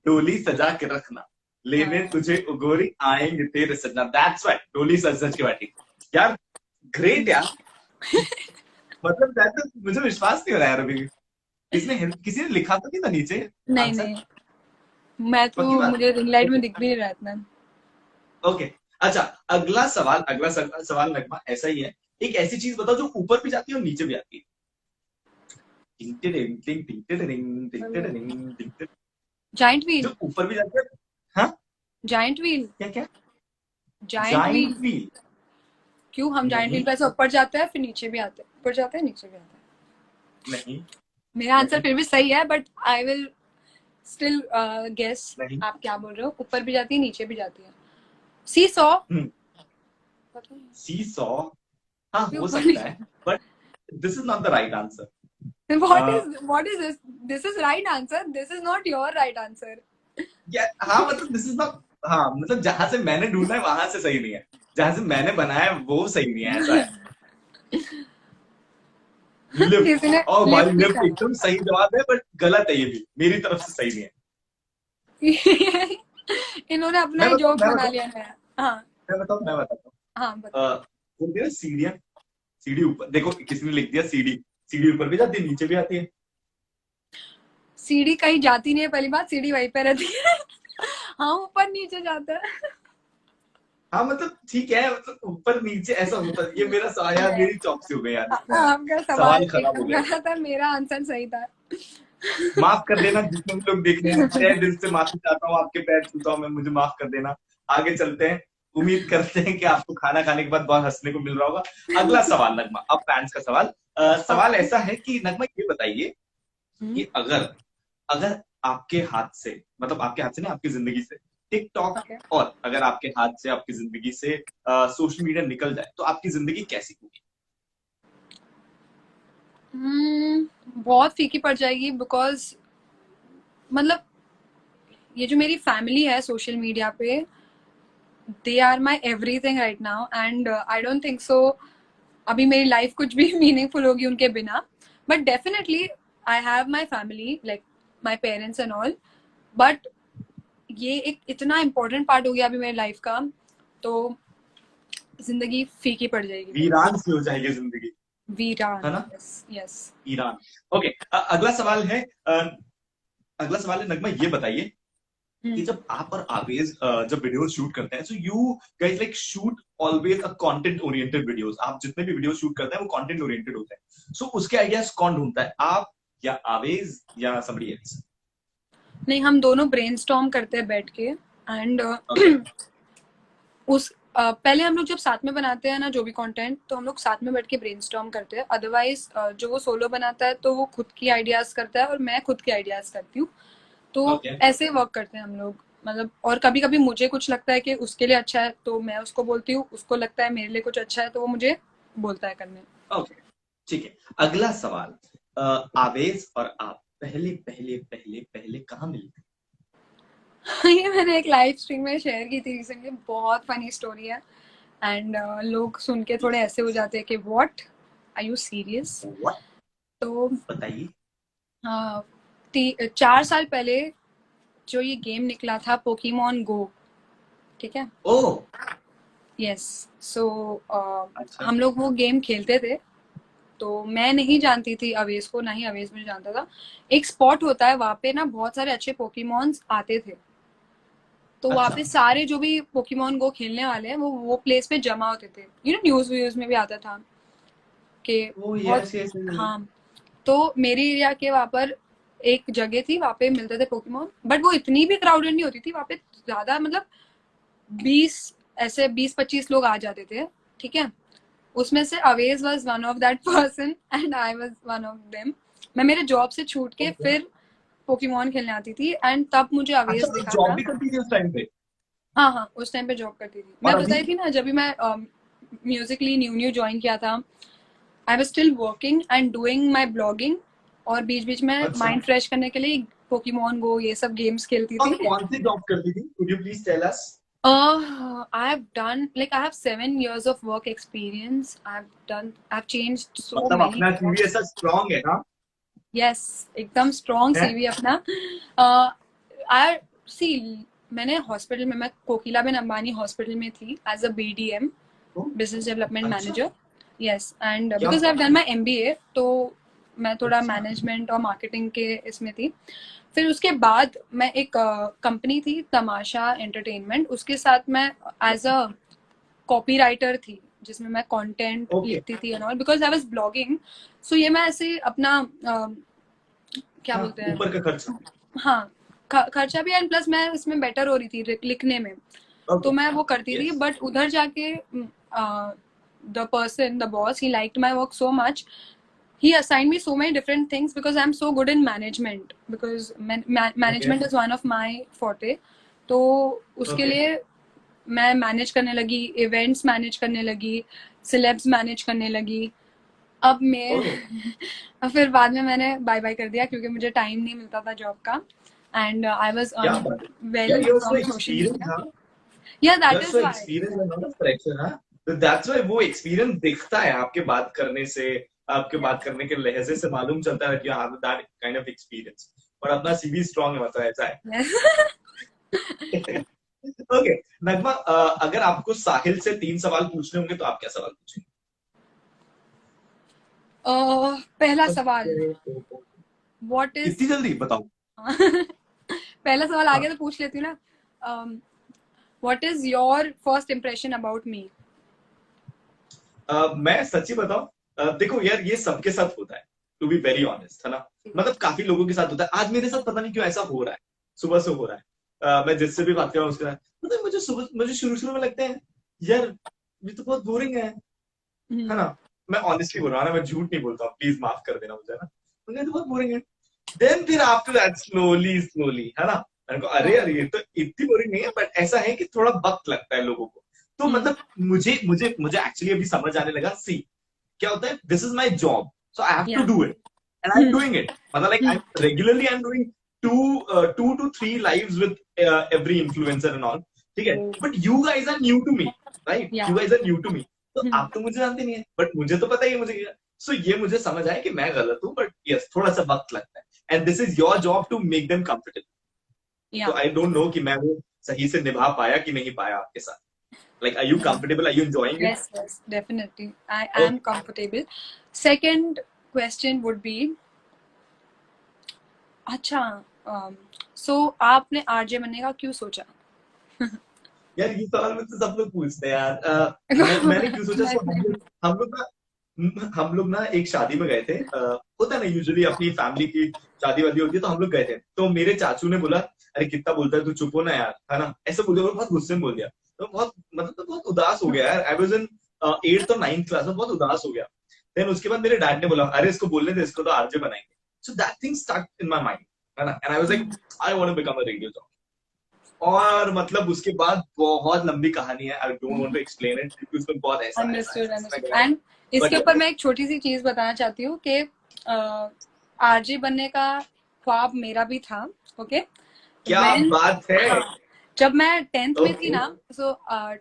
डोली सजा के रखना, लेने हाँ। तुझे उगोरी आएंगे तेरे सजना, दैट्स व्हाई डोली सज सज के बैठी। यार ग्रेट यार, मतलब that is- मुझे विश्वास नहीं हो रहा है यार अभी भी। किसी ने लिखा तो नहीं था नीचे नहीं आंसर? नहीं, मैं पक्की तो, बात? मुझे रिंग लाइट में दिख भी नहीं रहा इतना। ओके, अच्छा, अगला सवाल नगमा ऐसा ही है। एक ऐसी चीज बताओ जो ऊपर भी जाती है और नीचे भी आती है। टिंग टिडिंग, टिंग टिंग टिडिंग, टिंग टिडिंग, टिंग टिडिंग। Giant wheel. जो ऊपर भी जाती है। हाँ, जाइंट व्हील। क्या क्या? Giant wheel. Giant wheel? क्यों, हम जाइंट व्हील नहीं पे ऐसे ऊपर जाते हैं फिर नीचे भी आते हैं, ऊपर जाते हैं नीचे भी आते हैं। नहीं मेरा आंसर नहीं फिर भी सही है, but I will still guess. नहीं। आप क्या बोल रहे हो? ऊपर भी जाती है नीचे भी जाती है। सी सॉ। सी सॉ, हाँ हो ऊपर सकता है, but this is not the right answer. what is this? This is right answer. This is not your right answer. हाँ मतलब दिस इज नॉट, हाँ मतलब जहां से मैंने ढूंढा है वहां से सही नहीं है, जहां से मैंने बनाया है वो सही नहीं है, ऐसा है। लिफ्ट, किसी ने और भाई लिफ्ट लिफ्ट लिखा एकदम सही जवाब है, बट गलत है ये भी, मेरी तरफ से सही नहीं है। है। इन्होंने अपना मैं ही बताऊं जोक मैं बना बताऊं लिया है। हाँ। मैं बताता हाँ, हूँ। बताओ। बोलते हैं सीढ़ियाँ, सीढ़ी ऊपर देखो, किसी ने लिख दिया सीढ़ी, सीढ़ी ऊपर भी जाती है नीचे भी आती है। सीढ़ी कहीं जाती नहीं है, पहली बात, सीढ़ी वहीं पे रहती है। हाँ, ऊपर नीचे जाता है। हाँ मतलब ठीक है, मतलब ऊपर नीचे ऐसा होता है, ये मेरा सवाल यार, नहीं, मेरी चौकसी हो गई यार इसमें, आपका सवाल सवाल खराब हो एकदम गया। गलत है, मेरा आंसर सही था। माफ कर देना जितने भी लोग देख रहे हैं, तहे दिल से माफी चाहता हूँ, आपके पैर छूता हूँ मैं, मुझे माफ कर देना। आगे चलते हैं, उम्मीद करते हैं कि आपको खाना खाने के बाद बहुत हंसने को मिल रहा होगा। अगला सवाल नगमा, अब फैंस का सवाल। सवाल ऐसा है कि नगमा ये बताइए हम्म, कि अगर अगर आपके हाथ से, मतलब आपके हाथ से नहीं, आपकी जिंदगी से टिकटॉक, ओके। और अगर आपके हाथ से आपकी जिंदगी से सोशल मीडिया निकल जाए तो आपकी जिंदगी कैसी होगी? बहुत फीकी पड़ जाएगी, बिकॉज मतलब ये जो मेरी फैमिली है सोशल मीडिया पे, they are my everything right now, and I don't think so अभी मेरी लाइफ कुछ भी मीनिंगफुल होगी उनके बिना। But definitely I have my family, like my parents and all, but ये एक इतना इम्पोर्टेंट पार्ट हो गया अभी मेरी लाइफ का, तो जिंदगी फीकी पड़ जाएगी बहुत। वीरान सी हो जाएगी जिंदगी, वीरान। है ना? Yes yes. ईरान। ओके, अगला सवाल है, अगला सवाल है नगमा, ये बताइए कि जब आप और आवेज जब वीडियो शूट करते हैं, so you guys like shoot always a content oriented videos, आप जितने भी वीडियो शूट करते हैं वो कंटेंट ओरिएंटेड होते हैं, सो उसके आइडियाज कौन ढूंढता है, आप या आवेज या समबडी एल्स? नहीं, हम दोनों ब्रेनस्टॉर्म करते हैं बैठ के, एंड ओके, पहले हम लोग जब साथ में बनाते हैं ना जो भी कंटेंट, तो हम लोग साथ में बैठ के ब्रेनस्टॉर्म करते हैं। अदरवाइज जो वो सोलो बनाता है तो वो खुद की आइडियाज करता है और मैं खुद की आइडियाज करती हूँ, तो ओके, ऐसे वर्क करते हैं हम लोग। मतलब, और कभी कभी मुझे कुछ लगता है कि उसके लिए अच्छा है तो मैं उसको बोलती हूँ, उसको लगता है मेरे लिए कुछ अच्छा है तो वो मुझे बोलता है करने। ओके, ठीक है। अगला सवाल, आवेज और आप पहले पहले पहले पहले कहाँ मिले थे? ये मैंने एक लाइव स्ट्रीम में शेयर की थी रिसेंटली, बहुत फनी स्टोरी है, एंड लोग सुन के थोड़े ऐसे हो जाते हैं कि what, are you serious? What? तो बताइए। 4 साल पहले जो ये गेम निकला था, पोकेमॉन गो, ठीक है? ओह, यस। सो अच्छा, हम लोग वो गेम खेलते थे, तो मैं नहीं जानती थी अवेज को, ना ही अवेज मुझे जानता था। एक स्पॉट होता है वहाँ पे ना, बहुत सारे अच्छे पोकेमॉन्स आते थे, तो वहाँ अच्छा, पे सारे जो भी पोकेमॉन गो खेलने वाले हैं वो प्लेस पे जमा होते थे। न्यूज व्यूज में भी आता था कि ओह बहुत। Yes yes. हाँ, तो मेरी एरिया के वहाँ पर एक जगह थी, वहाँ पे मिलते थे पोकेमॉन, बट वो इतनी भी क्राउडेड नहीं होती थी वहाँ पे, ज्यादा मतलब 20 25 लोग आ जाते थे, ठीक है? उसमें से Awez was one of that person and I was one of them. मैं मेरे जॉब से छूट के ओके, फिर पोकेमॉन खेलने आती थी, एंड तब मुझे अच्छा अवेज तो दिखा जॉब था। भी करती थी उस टाइम पे? हाँ हाँ, उस टाइम पे जॉब करती थी। और मैं अभी? बताई थी ना, जब भी मैं म्यूजिकली न्यू न्यू ज्वाइन किया था, I was still working and doing my blogging, और बीच बीच में अच्छा, माइंड फ्रेश करने के लिए पोकेमोन गो ये सब गेम्स खेलती तो आप थी. कौन सी जॉब करती थी? Could you please tell us? I have done, like, I have 7 years of work experience. I've changed so मतलब many अपना सीवी jobs. ऐसा स्ट्रांग है ना? Yes, एकदम strong है? CV अपना. uh, I see, मैंने हॉस्पिटल में, मैं कोकिलाबेन अंबानी हॉस्पिटल में थी एज अ BDM, तो बिजनेस डेवलपमेंट अच्छा, मैनेजर. यस, एंड क्या बिकॉज आई हैव बात डन है। माय MBA, तो मैं थोड़ा अच्छा, मैनेजमेंट और मार्केटिंग के इसमें थी. फिर उसके बाद मैं एक कंपनी थी तमाशा एंटरटेनमेंट, उसके साथ मैं एज अ कॉपी राइटर थी, जिसमें मैं कंटेंट ओके, लिखती थी and all, because I was blogging. So ये मैं ऐसे अपना क्या हाँ, बोलते हैं, ऊपर का खर्चा। हाँ, खर्चा भी, एंड प्लस मैं इसमें बेटर हो रही थी लिखने में, ओके, तो मैं वो करती थी. यस, बट उधर जाके the person, the boss, he liked my work so much. He assigned me so many different things because I'm so good in management, because okay, management is one of my forte. तो उसके okay, लिए मैं manage करने लगी, events manage करने लगी, syllabus manage करने लगी. अब मैं ओके, अब फिर बाद में मैंने बाय बाय कर दिया क्योंकि मुझे टाइम नहीं मिलता था जॉब का. एंड आई वाज क्या अर्निंग बात है। वेल यार ये उसको फ्रॉम सोशल एक्सपीरियंस मीडिया. था, या दैट यार इज उसको व्हाई. एक्सपीरियंस है, नॉट फ्रैक्चर, हाँ। तो दैट्स व्हाई वो एक्सपीरियंस दिखता है आपके बात करने से, आपके बात करने के लहजे से मालूम चलता है कि you have that kind of experience, और अपना सीवी स्ट्रांग है, मतलब ऐसा है। ओके, नगमा, अगर आपको साहिल से 3 सवाल पूछने होंगे तो आप क्या सवाल पूछेंगे? पहला सवाल, व्हाट इतनी इज जल्दी बताओ। पहला सवाल आ हाँ, गया तो पूछ लेती हूँ ना. What is your first impression about me? मैं सच्ची बताऊं, देखो यार, ये सबके साथ होता है, टू बी वेरी ऑनेस्ट, है ना। मतलब काफी लोगों के साथ होता है, आज मेरे साथ पता नहीं क्यों ऐसा हो रहा है, सुबह से हो रहा है। मैं जिससे भी बात कर रहा हूँ उसके साथ, मतलब मुझे शुरू शुरू में लगता है, यार ये तो बहुत बोरिंग है ना। मैं ऑनेस्टली बोल रहा हूँ ना, मैं झूठ नहीं बोलता हूँ, प्लीज माफ कर देना मुझे ना, मुझे ये तो बहुत बोरिंग है। देन फिर आफ्टर दैट स्लोली स्लोली, है ना, मैंने कहा अरे यार ये तो इतनी बोरिंग नहीं है, बट ऐसा है कि थोड़ा वक्त लगता है लोगों को। तो मतलब मुझे मुझे मुझे एक्चुअली अभी समझ आने लगा, सी क्या होता है, this is my job, so I have to yeah. Do it, and I am doing it, मतलब like I am regularly I am doing 2 to 3 lives with every influencer and all, ठीक है, but you guys are new to me, right, yeah. You guys are new to me, तो आप तो मुझे जानते नहीं है, बट मुझे तो पता ही है मुझे क्या। सो ये मुझे समझ आया कि मैं गलत हूँ, बट यस थोड़ा सा वक्त लगता है, and this is your job to make them comfortable. तो या. आई डोंट नो कि मैं वो सही से निभा पाया कि नहीं पाया आपके साथ, like are you comfortable, are you enjoying it? Yes, yes, definitely. I am comfortable. Second question would be, अच्छा, so आपने आरजे बनने का क्यों सोचा? यार ये सवाल मुझसे सब लोग पूछते हैं यार। मैंने क्यों सोचा, सो हम लोग ना एक शादी में गए थे, होता है ना यूजुअली अपनी फैमिली की शादी वादी होती है, तो हम लोग गए थे, तो मेरे चाचू ने बोला, अरे कितना बोलता है तू, चुप हो ना यार, है ना, ऐसे बोल दिया, और बहुत गुस्से में बोल दिया, तो बहुत मतलब तो बहुत उदास हो गया यार। आई वाज इन 8th और 9th क्लास में, बहुत उदास हो गया। देन उसके बाद मेरे डैड ने बोला, अरे इसको बोलने दे, इसको तो आरजे बनाएंगे। So that thing stuck in my mind, है ना, and I was like I want to become a radio jockey. और मतलब उसके बाद बहुत लंबी कहानी है, I don't want to explain it, क्योंकि उसमें बहुत ऐसा ऐसा अंडरस्टूड, ऐसा इसमें अंडरस्टूड. गया, एंड इसके ऊपर बट मैं एक छोटी सी चीज बताना चाहती हूँ कि आरजे बनने का ख्वाब मेरा भी था. ओके, क्या व्हेन, बात है। हाँ, जब मैं 10th में थी ओके, ना, सो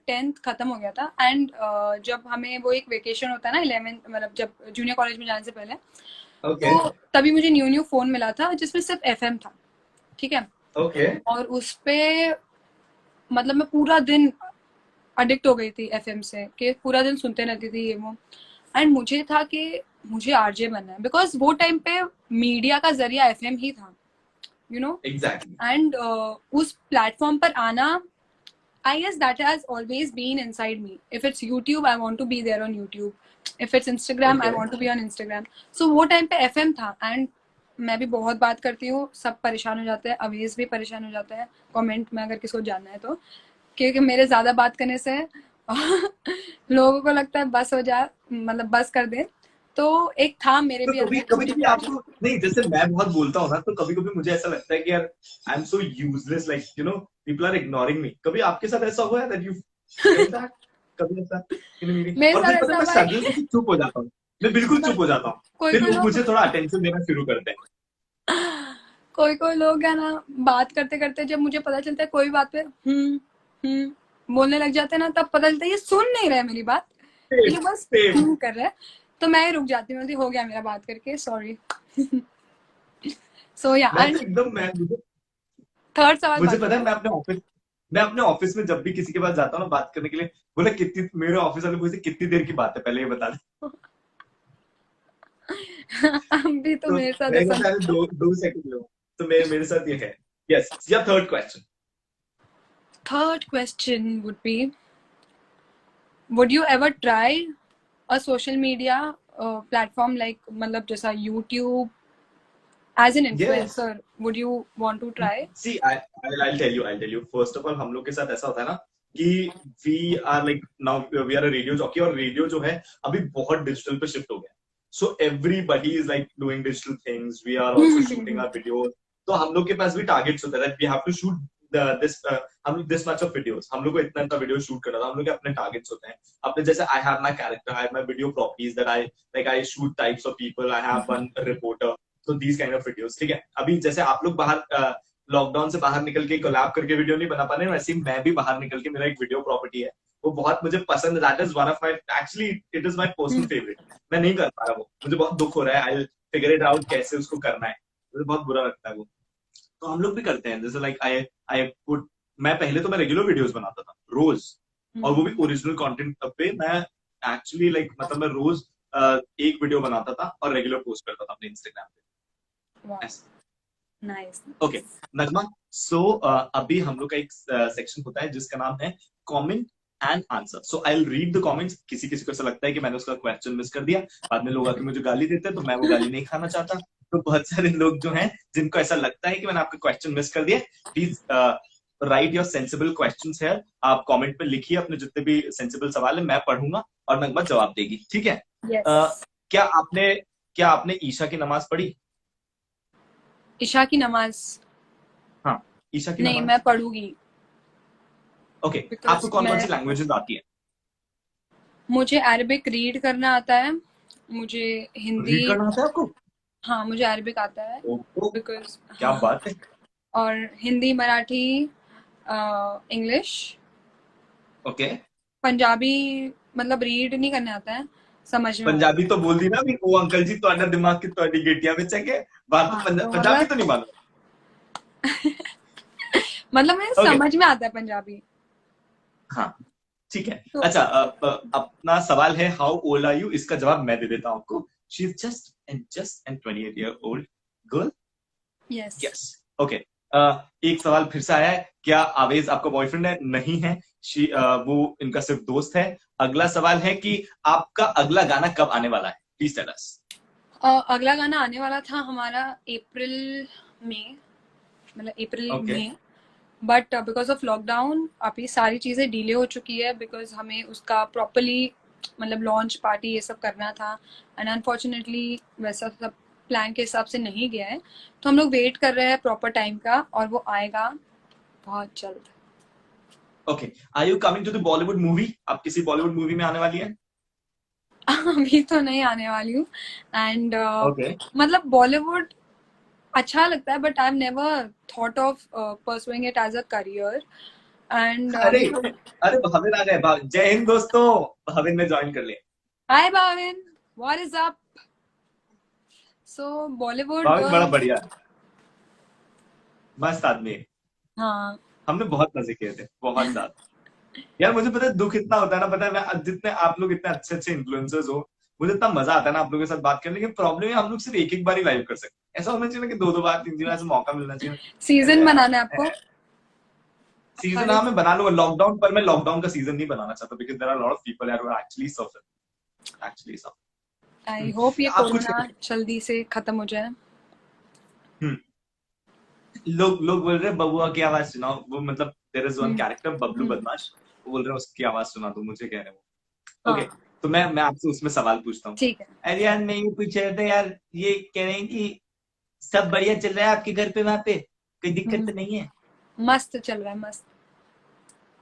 10th खत्म हो गया था, एंड जब हमें वो एक वेकेशन होता है ना 11th, मतलब जब जूनियर कॉलेज में जाने से पहले, ओके, तो तभी मुझे न्यू न्यू फोन मिला था जिसमें सिर्फ FM था. ठीक है, ओके, और उस पे मतलब मैं पूरा दिन अडिक्ट हो गई थी FM से, कि पूरा दिन सुनते रहती थी ये वो. एंड मुझे था कि मुझे आरजे बनना है, बिकॉज वो टाइम पे मीडिया का जरिया FM ही था, यू नो. एग्जैक्टली, एंड उस प्लेटफॉर्म पर आना, I guess that has always been inside me. If it's YouTube, I want to be there on YouTube. If it's Instagram, I okay, want to be on Instagram. So वो time पे FM था, and मैं भी बहुत बात करती हूँ, सब परेशान हो जाते हैं, अवेज भी परेशान हो जाते हैं कमेंट में अगर किसी को जानना है तो, क्योंकि मेरे ज्यादा बात करने से लोगों को लगता है बस हो जा, मतलब बस कर दे. तो एक था मेरे तो भी कभी अंदर कि कभी मुझे कभी भी आगे. आपको नहीं, जैसे मैं बहुत बोलता हूँ ना, तो कभी कभी मुझे ऐसा लगता है कि यार I am so useless, like you know people are ignoring me. कभी आपके साथ ऐसा हुआ है दैट यू फेल्ट दैट, कभी ऐसा इन मीटिंग, मेरे और साथ फिर पता ऐसा है मैं हुआ सडनली है. से चुप हो जाता हूँ, मैं बिल्कुल चुप हो जाता हूँ, कोई फिर कोई वो लोग मुझे थोड़ा अटेंशन देना शुरू करते हैं। कोई कोई लोग है ना, बात करते करते जब मुझे पता चलता है कोई बात पे बोलने लग जाते हैं ना, तब पता चलता है ये सुन नहीं रहे मेरी बात, सेम ये बस सेम। कर रहे हैं। तो मैं ही रुक जाती हूँ, हो गया मेरा बात करके, सॉरी। सो या, मैं तो एंड एकदम मैं थर्ड सवाल मुझे बाकी पता है, था। मैं अपने ऑफिस में जब भी किसी के पास जाता हूँ ना बात करने के लिए, बोले कितनी, मेरे ऑफिस वाले पूछते कितनी देर की बात है, पहले ये बता दे। अभी तो तो मेरे साथ मैं ऐसा। कहता है 2 2 सेकंड लो। तो मेरे साथ ये है। यस, या third question. Third question would be, would you ever try a social media platform like मतलब जैसा YouTube, as an yes, influencer, would you want to try? See I tell you first of all, हम लोग के साथ ऐसा होता है ना कि we are like, now we are a radio jockey, और रेडियो जो है अभी बहुत डिजिटल पे शिफ्ट हो गया। So everybody is like doing digital things, we are also shooting our video. तो हम लोग के पास भी टारगेट्स होता है that we have to shoot this, हम लोग दिस मच ऑफ वीडियोस, हम लोग को इतना इतना वीडियो शूट करना था, हम लोग के अपने टारगेट्स होते हैं अपने। जैसे I have my character, I have my video properties that I like, I shoot types of people, I have one reporter, तो दीज काइंड ऑफ वीडियोस, ठीक है। अभी जैसे आप लोग बाहर लॉकडाउन से बाहर निकल के कोलैब करके वीडियो नहीं बना पा रहे, वैसे ही मैं भी बाहर निकल के, मेरा एक वीडियो प्रॉपर्टी है, वो बहुत मुझे पसंद है, that is one of my, actually it is my personal favourite. मैं नहीं कर पा रहा वो, मुझे बहुत दुख हो रहा है, आई फिगर इट आउट कैसे उसको करना है, मुझे बहुत बुरा लगता है वो। तो हम लोग भी करते हैं, जैसे लाइक आई आई पुट, मैं पहले तो मैं रेगुलर वीडियोस बनाता था रोज, और वो भी ओरिजिनल कंटेंट पे। मैं एक्चुअली लाइक मतलब मैं रोज एक वीडियो बनाता था और रेगुलर पोस्ट करता था अपने इंस्टाग्राम Wow, पे। nice. ओके नगमा, सो अभी हम लोग का एक सेक्शन होता है जिसका नाम है comment and answer. So I will read the comments. किसी किसी को ऐसा लगता है कि मैंने उसका क्वेश्चन मिस कर दिया, बाद में लोग आके मुझे गाली देते हैं, तो मैं वो गाली नहीं खाना चाहता। तो बहुत सारे लोग जो हैं जिनको ऐसा लगता है कि मैंने आपका क्वेश्चन मिस कर दिया, please right your sensible questions here. आप कमेंट पे लिखिए अपने जितने भी सेंसिबल सवाल है, मैं पढ़ूंगा और नगमा जवाब देगी, ठीक है। Yes. क्या आपने ईशा की नमाज पढ़ी? ईशा की नमाज हाँ, ईशा की नहीं, मैं नमाज। पढ़ूंगी, ओके, आपको बिकॉज कौन कौन मैं, सी लैंग्वेजेस आती है? मुझे अरबिक रीड करना आता है, मुझे हिंदी, रीड करना आता है आपको? हाँ मुझे अरबिक आता है, ओहो, बिकॉज क्या हाँ, बात है। और हिंदी, मराठी, इंग्लिश, ओके, पंजाबी मतलब रीड नहीं करने आता है, समझ में आता पंजाबी तो बोल दी ना भी, वो अंकल जी तो दिमाग की तो गेटिया में चेक है। है। बात तो हाँ तो पंजाबी मतलब, तो नहीं मालूम। मतलब मुझे ओके, समझ में आता है पंजाबी। हाँ ठीक है। तो अच्छा, अपना सवाल है हाउ ओल्ड आर यू, इसका जवाब मैं दे देता हूँ आपको। She is just and 28 year old girl. Yes. Yes, okay. एक सवाल फिर से आया है, क्या आवेज आपका बॉयफ्रेंड है? नहीं है, वो इनका सिर्फ दोस्त है। अगला सवाल है कि आपका अगला गाना कब आने वाला है, प्लीज टेल अस। अगला गाना आने वाला था हमारा अप्रैल में, मतलब अप्रैल ओके, में, बट बिकॉज ऑफ लॉकडाउन अभी सारी चीज़ें डिले हो चुकी है, बिकॉज हमें उसका प्रॉपरली मतलब लॉन्च पार्टी ये सब करना था, एंड अनफॉर्चुनेटली वैसा सब प्लान के हिसाब से नहीं गया है। तो हम लोग वेट कर रहे हैं प्रॉपर टाइम का, और वो आएगा बहुत जल्द। Okay. Are you coming to the Bollywood movie? आप किसी बॉलीवुड मूवी में आने वाली है? अभी तो नहीं आने वाली हूँ, एंड ओके। मतलब बॉलीवुड अच्छा लगता है, but I have never thought of pursuing it as a career, and अरे मतलब, अरे, भाविन आ गए, जय हिंद दोस्तों, भाविन ने ज्वाइन कर लिया। हाय भाविन, व्हाट इज अप? सो बॉलीवुड, भाविन बड़ा बढ़िया है, मस्त आदमी है। हाँ हमने बहुत मजे किए थे, बहुत ज्यादा। यार मुझे पता है दुख इतना होता है ना, पता है, मैं जितने आप लोग इतने अच्छे अच्छे इन्फ्लुएंसर्स हो, मुझे इतना मजा आता है ना आप लोगों के साथ बात करने, लेकिन प्रॉब्लम है हम लोग सिर्फ एक एक बार ही लाइव कर सकते हैं। ऐसा होना चाहिए ना कि दो दो बार, तीन तीन बार, ऐसा मौका मिलना चाहिए। सीजन बनाना है आपको सीजन हर हाँ एक। मैं बना लूंगा लॉकडाउन पर, मैं लॉकडाउन का सीजन नहीं बनाना चाहता, because there are lot of people यार actually suffer, actually I suffer. Hope ये आप कुछ कोरोना जल्दी से खत्म हो जाए। हम्म, लोग लोग बोल रहे हैं बबुआ की आवाज सुनाओ, वो मतलब there is one hmm, character Bablu hmm, बदमाश, वो बोल रहे हैं उसकी आवाज सुना दो मुझे, कह रहे हैं वो। ओके, हाँ तो मैं आपसे उसमें सवाल पूछता हूँ। ठीक है। अरे यार मैं ये पूछ रहा था यार, ये कह रहे हैं कि सब बढ़िया चल रहा है आपके घर पे, वहां पे कोई दिक्कत हम्म, तो नहीं है? मस्त चल रहा है, मस्त।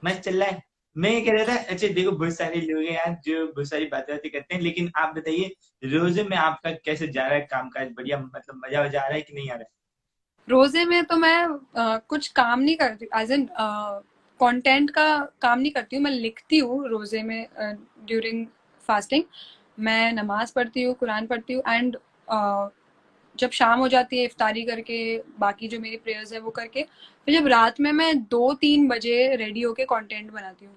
मस्त चल रहा है। मैं ये कह रहा था, अच्छा देखो बहुत सारे लोग हैं यार जो बहुत सारी बातें बातें करते हैं, लेकिन आप बताइए रोजे में आपका कैसे जा रहा है कामकाज? बढ़िया, मतलब मजा वजा आ रहा है कि नहीं आ रहा है? रोजे में तो मैं कुछ काम नहीं करती, एज एन कंटेंट का काम नहीं करती हूँ। मैं लिखती हूँ रोजे में, ड्यूरिंग फास्टिंग मैं नमाज पढ़ती हूँ, कुरान पढ़ती हूँ, एंड जब शाम हो जाती है इफ्तारी करके, बाकी जो मेरी प्रेयर्स है वो करके, फिर जब रात में मैं 2-3 बजे रेडी होके कंटेंट बनाती हूँ।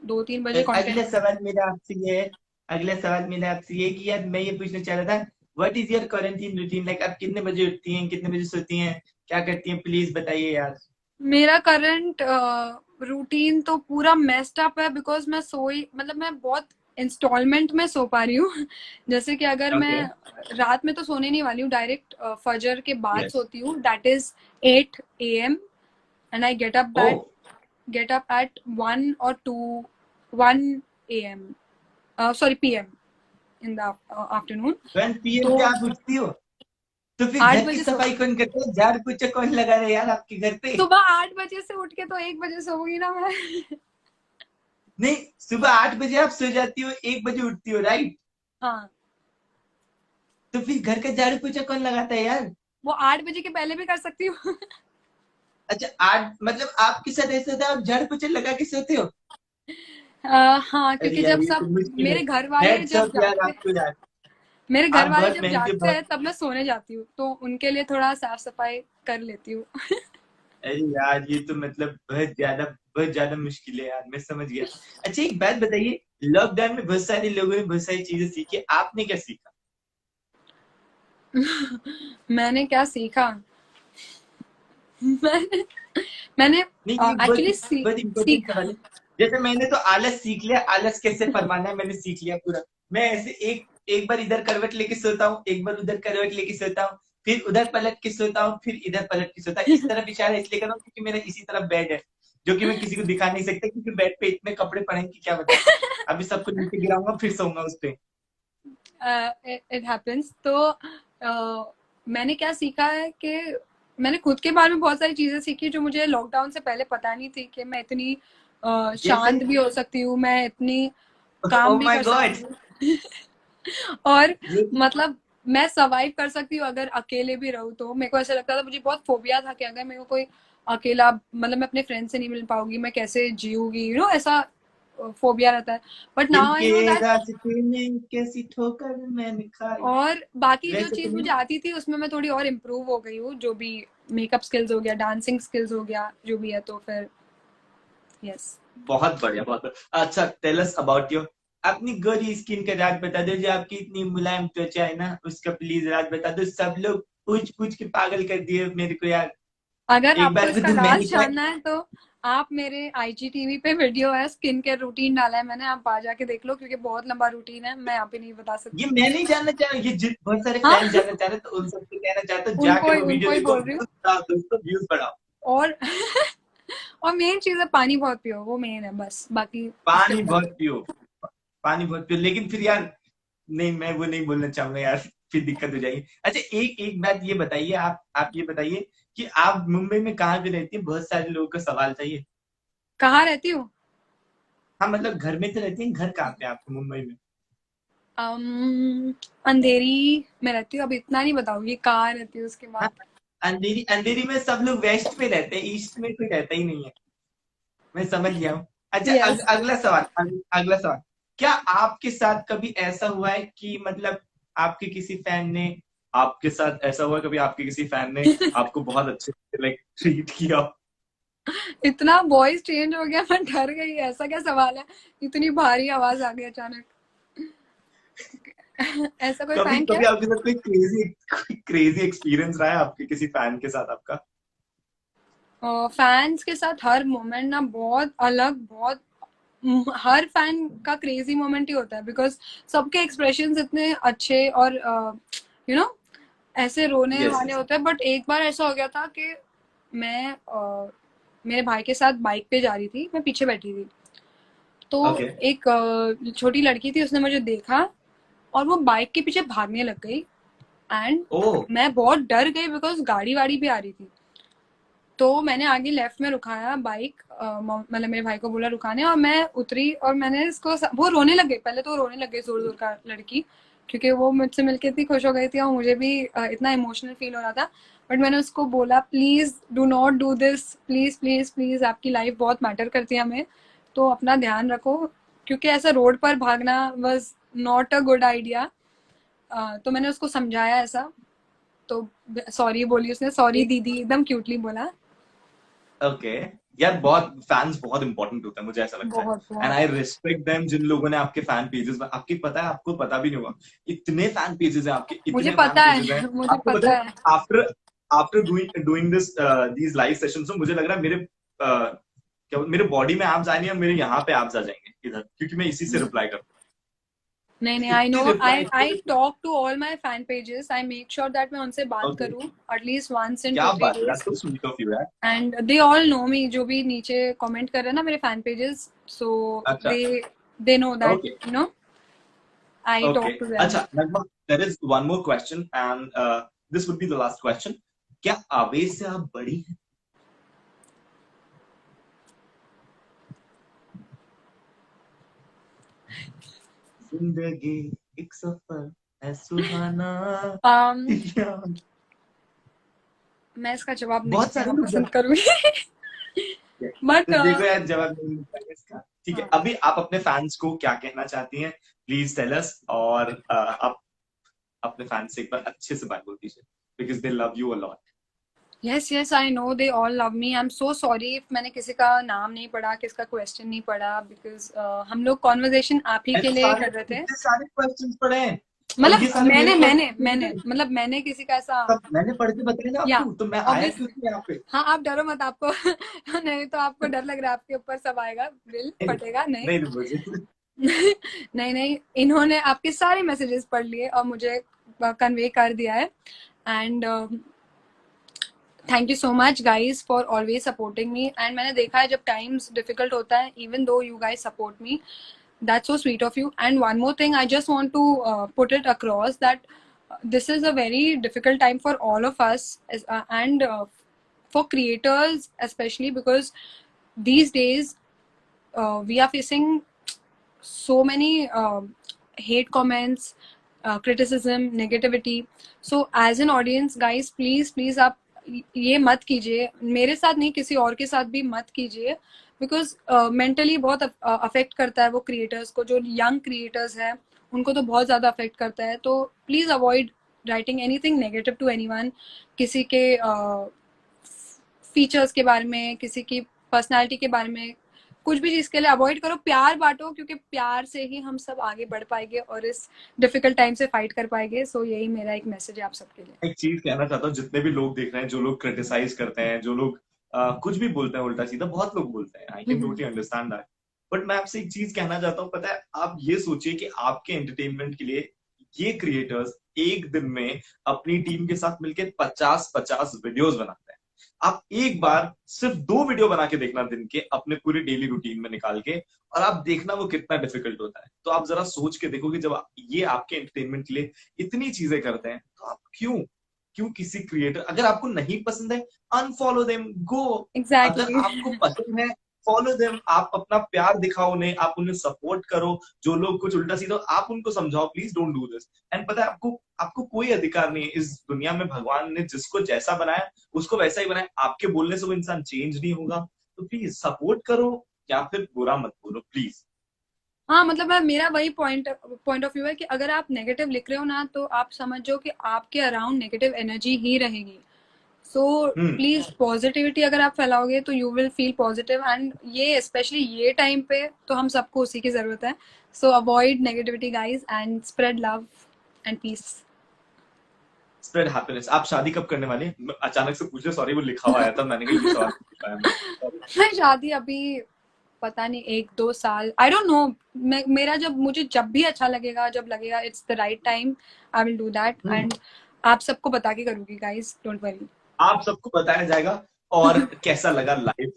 2-3 बजे अगला कंटेंट। सवाल मेरा आपसे ये है, अगला सवाल मेरा आपसे ये है कि यार मैं ये पूछना चाह रहा था, what is your quarantine routine? Like आप कितने बजे उठती हैं, कितने बजे सोती हैं, क्या करती हैं? प्लीज बताइए यार। मेरा करंट रूटीन तो पूरा मेस्ड अप है, बिकॉज मैं सोई, मतलब मैं बहुत इंस्टॉलमेंट में सो पा रही हूँ। जैसे कि अगर मैं ओके। रात में तो सोने नहीं वाली हूँ, डायरेक्ट फजर के बाद यस। सोती हूँ, that is 8 AM, and I oh, get up at 1 or 1 AM, sorry PM, in the afternoon. 1 PM तो पे आप उठती हो? तो फिर आठ घर की बजे सो सफाई कौन करता है? झाड़ पोछा कौन लगा रहा है यार आपके घर पे? सुबह 8 बजे से उठ के तो 1 बजे सोऊंगी ना मैं। नहीं, सुबह 8 बजे आप सो जाती हो, 1 बजे उठती हो, राइट? हाँ, तो फिर घर का झाड़ू पोछा कौन लगाता है यार? वो 8 बजे के पहले भी कर सकती हूँ। अच्छा, 8 मतलब आपके साथ ऐसा था, आप झाड़ू पोछा लगा के सोते हो? हाँ, अरे क्योंकि यार जब ये तो सब मुश्किल है। मेरे घर वाले हैट्स जब ऑफ यार जागते आपको यार। मेरे घर आप वाले बहुत जब मेहनती हो, जागते बहुत। हैं तब मैं सोने जाती हूँ, तो उनके लिए थोड़ा साफ सफाई कर लेती हूँ। अरे यार ये तो मतलब बहुत ज्यादा मुश्किल है यार, मैं समझ गया। अच्छा एक बात बताइए, लॉकडाउन में बहुत सारे लोगों ने बहुत सारी चीजें सीखी, आपने क्या सीखा? मैंने क्या सीखा? मैंने मैंने नहीं ये बहुत एक्चुअली बहुत इंपॉर्टेंट सीखा। सवाल है। जैसे मैंने तो आलस सीख लिया, आलस कैसे फरमाना है मैंने सीख लिया पूरा। मैं ऐसे एक एक बार इधर करवट लेके सोता हूँ, एक बार उधर करवट लेके सोता हूँ, फिर उधर पलट के सोता हूँ, फिर इधर पलट के सोता हूँ। इस तरफ इशारा इसलिए कर रहा हूँ क्योंकि मेरा इसी तरफ बेड है, जो कि मैं किसी को दिखा नहीं सकता क्योंकि बेड पे इतने कपड़े पड़े हैं कि क्या बताऊं। अभी सबको नीचे गिराऊंगा फिर सोऊंगा उस पे। It happens. तो मैंने क्या सीखा है कि मैंने खुद के बारे में बहुत सारी चीजें सीखी जो मुझे लॉकडाउन से पहले पता नहीं थी, कि मैं इतनी जैसे शांत भी हो सकती हूँ, मैं इतनी ओ काम भी माय कर गॉड। सकती हूँ। और ये मतलब मैं सर्वाइव कर सकती हूँ अगर अकेले भी रहूँ तो। मेरे को ऐसा लगता था, मुझे बहुत फोबिया था कि अगर मेरे को कोई अकेला, मतलब मैं अपने फ्रेंड से नहीं मिल पाऊंगी, मैं कैसे जीऊंगी, ऐसा फोबिया रहता है। बट दिल नाउ आई के नो दैट। रास्ते में कैसी ठोकर मैंने खाई। और बाकी जो वैसे तो चीज नहीं। मुझे आती थी उसमें मैं थोड़ी और इम्प्रूव हो गई हूँ, जो भी मेकअप स्किल्स हो गया, डांसिंग स्किल्स हो गया, जो भी है, तो फिर यस। बहुत बढ़िया, बहुत बढ़िया। अच्छा टेल अस अबाउट योर अपनी गोरी स्किन का राज बता दो, जो आपकी इतनी मुलायम त्वचा है ना, उसका प्लीज राज बता दो। सब लोग पूछ पूछ के पागल कर दिए मेरे को यार। अगर एक आपको बार को इसका तो राज मैंने क्या। जानना है तो आप मेरे IGTV पे वीडियो है, स्किन केयर रूटीन डाला है मैंने, आप आ जाके देख लो, क्योंकि बहुत लंबा रूटीन है, मैं यहाँ पे नहीं बता ये सकती। मैं नहीं जानना चाह रहा, ये बहुत सारे हाँ, फैन जानना चाह रहे, तो उन सबको कहना चाहता हूँ जाके वो वीडियो उनको ही देखो, बोल रही हूँ। व्यूज बढ़ाओ दोस्तों, व्यूज बढ़ाओ। और और मेन चीज है पानी बहुत पियो, वो मेन है बस, बाकी उसके पानी बाद। बहुत पियो, पानी बहुत पियो, लेकिन फिर यार नहीं, मैं वो नहीं बोलना चाहूंगा यार, फिर दिक्कत हो जाएगी। अच्छा एक एक बात ये बताइए, आप ये बताइए कि आप मुंबई में कहाँ पे रहती हैं? बहुत सारे लोगों का सवाल था ये। कहाँ रहती हूँ? हाँ मतलब घर में तो रहती हैं, घर कहाँ पे है आपको मुंबई में? अंधेरी में रहती हूँ, अब इतना नहीं बताऊंगी कहाँ रहती हूँ उसके हाँ, बाद। अंधेरी, अंधेरी में सब लोग वेस्ट में रहते हैं, ईस्ट में कोई रहता ही नहीं है। मैं समझ गया हूँ। अच्छा यस। अगला सवाल, अगला सवाल। क्या आपके साथ कभी ऐसा हुआ है कि मतलब आपके किसी फैन ने, आपके साथ ऐसा हुआ है कभी आपके किसी फैन ने आपको बहुत अच्छे से लाइक ट्रीट किया? इतना वॉइस चेंज हो गया, मैं डर गई, ऐसा क्या सवाल है, इतनी भारी आवाज आ गई अचानक। ऐसा कोई कभी फैन क्या? कभी आपके साथ कोई क्रेजी एक्सपीरियंस रहा है आपके किसी फैन के साथ आपका? फैंस के साथ हर मोमेंट ना बहुत अलग, बहुत हर फैन का क्रेजी मोमेंट ही होता है, बिकॉज सबके एक्सप्रेशंस इतने अच्छे और यू नो ऐसे रोने यस वाले यस। होते हैं। बट एक बार ऐसा हो गया था कि मैं मेरे भाई के साथ बाइक पे जा रही थी, मैं पीछे बैठी थी, तो ओके। एक छोटी लड़की थी, उसने मुझे देखा और वो बाइक के पीछे भागने लग गई, एंड ओ। मैं बहुत डर गई बिकॉज गाड़ी वाड़ी भी आ रही थी। तो मैंने आगे लेफ्ट में रुकाया बाइक, मतलब मेरे भाई को बोला रुकाने, और मैं उतरी और मैंने इसको वो रोने लग गई, पहले तो रोने लग गई जोर जोर का लड़की, क्योंकि वो मुझसे मिलके इतनी खुश हो गई थी और मुझे भी इतना इमोशनल फील हो रहा था। बट मैंने उसको बोला please do not do this, please please please, आपकी लाइफ बहुत मैटर करती है हमें, तो अपना ध्यान रखो, क्योंकि ऐसा रोड पर भागना was not a good idea. तो मैंने उसको समझाया ऐसा, तो सॉरी बोली उसने, सॉरी दीदी, एकदम क्यूटली बोला। ओके यार, बहुत फैंस बहुत इंपॉर्टेंट होता है, मुझे ऐसा लगता है। बहुत एंड बहुत आई रिस्पेक्ट देम, जिन लोगों ने आपके फैन पेजेस, आपकी पता है, आपको पता भी नहीं होगा, इतने फैन पेजेस हैं आपके, मुझे इतने फैन पता पेजेस हैं। है मुझे आपको पता पता है, है। After after doing this these live sessions, मुझे लग रहा है मेरे क्या मेरे बॉडी में एब्स आए नहीं, और मेरे यहाँ पे एब्स आ जाएंगे इधर, क्योंकि मैं इसी से रिप्लाई करता नहीं नहीं, हूँ। आई नो, इतने reply, I talk to all my fan pages, I make sure that मैं उनसे बात ओके, करूं एटलीस्ट वंस इन क्या 2-3 बात है, days, that's so sweet of you यार। एंड दे ऑल नो मी, जो भी नीचे कमेंट कर रहे हैं ना मेरे फैन पेजेस, सो अच्छा, they know that, okay you know, I okay. Talk to them. अच्छा Nagma, there is one more question, and this would be the last question. क्या आवेश से आप बड़ी हैं? जिंदगी एक सफर है सुहाना। um, यार, मैं इसका जवाब नहीं बहुत सारे देना लोग पसंद करूंगी। बट तो देखो यार, जवाब नहीं मिलता है इसका। ठीक है, हाँ, अभी आप अपने फैंस को क्या कहना चाहती हैं, प्लीज टेल अस, और आप अपने फैंस से एक बार अच्छे से बात बोल दीजिए, because they love you a lot. Yes yes, I know they all love me, I am so sorry if मैंने किसी का नाम नहीं पढ़ा, किसका क्वेश्चन नहीं पढ़ा, बिकॉज हम लोग कॉन्वर्जेशन आप ही के ऐसे लिए सारे, कर रहे थे। इतने सारे क्वेश्चंस पड़े हैं, और ये मतलब सारे मेरे मैंने क्वेश्चन, मतलब मैंने किसी का ऐसा, तब मैंने पढ़ के बताया ना या आपको, तो मैं आया ऑब्वियस, क्यों नहीं यहाँ पे? हाँ आप डरो मत, आपको नहीं तो आपको डर लग रहा है आपके ऊपर सब आएगा, बिल नहीं फटेगा, नहीं। नहीं, मुझे नहीं नहीं, इन्होंने आपके सारे मैसेजेस पढ़ लिए और मुझे कन्वे कर दिया है, and thank you so much guys for always supporting me, and मैंने देखा है जब टाइम्स डिफिकल्ट होता है, even though you guys support me, that's so sweet of you. And one more thing, I just want to put it across that this is a very difficult time for all of us, and for creators especially, because these days we are facing so many hate comments, criticism, negativity. So as an audience guys, please आप ये मत कीजिए, मेरे साथ नहीं किसी और के साथ भी मत कीजिए, बिकॉज मेंटली बहुत अफेक्ट करता है वो क्रिएटर्स को, जो यंग क्रिएटर्स हैं उनको तो बहुत ज़्यादा अफेक्ट करता है। तो please avoid writing anything negative to anyone, किसी के फीचर्स के बारे में, किसी की पर्सनालिटी के बारे में, कुछ भी चीज़ के लिए अवॉइड करो, प्यार बांटो, क्योंकि प्यार से ही हम सब आगे बढ़ पाएंगे और इस डिफिकल्ट टाइम से फाइट कर पाएंगे। सो यही मेरा एक मैसेज है आप सबके लिए। एक चीज कहना चाहता हूँ, जितने भी लोग देख रहे हैं, जो लोग क्रिटिसाइज करते हैं, जो लोग कुछ भी बोलते हैं उल्टा सीधा, बहुत लोग बोलते हैं, I can totally understand that, but मैं आपसे एक चीज कहना चाहता हूँ, पता है, आप ये सोचिए कि आपके एंटरटेनमेंट के लिए ये क्रिएटर्स एक दिन में अपनी टीम के साथ मिलकर 50-50 वीडियोस बनाते हैं। आप एक बार सिर्फ 2 वीडियो बना के देखना दिन के, अपने पूरी डेली रूटीन में निकाल के, और आप देखना वो कितना डिफिकल्ट होता है। तो आप जरा सोच के देखो कि जब ये आपके एंटरटेनमेंट के लिए इतनी चीजें करते हैं, तो आप क्यों क्यों किसी क्रिएटर, अगर आपको नहीं पसंद है अनफॉलो देम, गो। अगर एग्जैक्टली। आपको पसंद है फॉलो देम, आप अपना प्यार दिखाओ उन्हें, आप उन्हें सपोर्ट करो। जो लोग कुछ उल्टा सीधा, आप उनको समझाओ please don't do this. And पता है, आपको आपको कोई अधिकार नहीं है इस दुनिया में, भगवान ने जिसको जैसा बनाया उसको वैसा ही बनाया, आपके बोलने से वो इंसान चेंज नहीं होगा। तो प्लीज सपोर्ट करो, या फिर बुरा मत बोलो प्लीज। हाँ मतलब मेरा वही पॉइंट ऑफ व्यू है कि अगर आप नेगेटिव लिख रहे हो ना, तो आप समझो कि आपके अराउंड नेगेटिव एनर्जी ही रहेगी। सो प्लीज पॉजिटिविटी अगर आप फैलाओगे तो you will feel positive, and ये स्पेशली ये टाइम पे तो हम सबको उसी की जरूरत है। So avoid negativity guys and spread love and peace. Spread happiness. आप शादी कब करने वाले हैं? अचानक से पूछ रहे, सॉरी, वो लिखा हुआ आया था, मैंने कहा ये सवाल पूछ पाया मैं, sorry। मैं शादी अभी पता नहीं 1-2 साल, आई डोंट नो, मेरा मुझे जब भी अच्छा लगेगा, जब लगेगा it's the right time, I will do that, and आप सबको बता के करूंगी गाइस, डोंट वरी। आप सबको बताया जाएगा। और कैसा लगा लाइव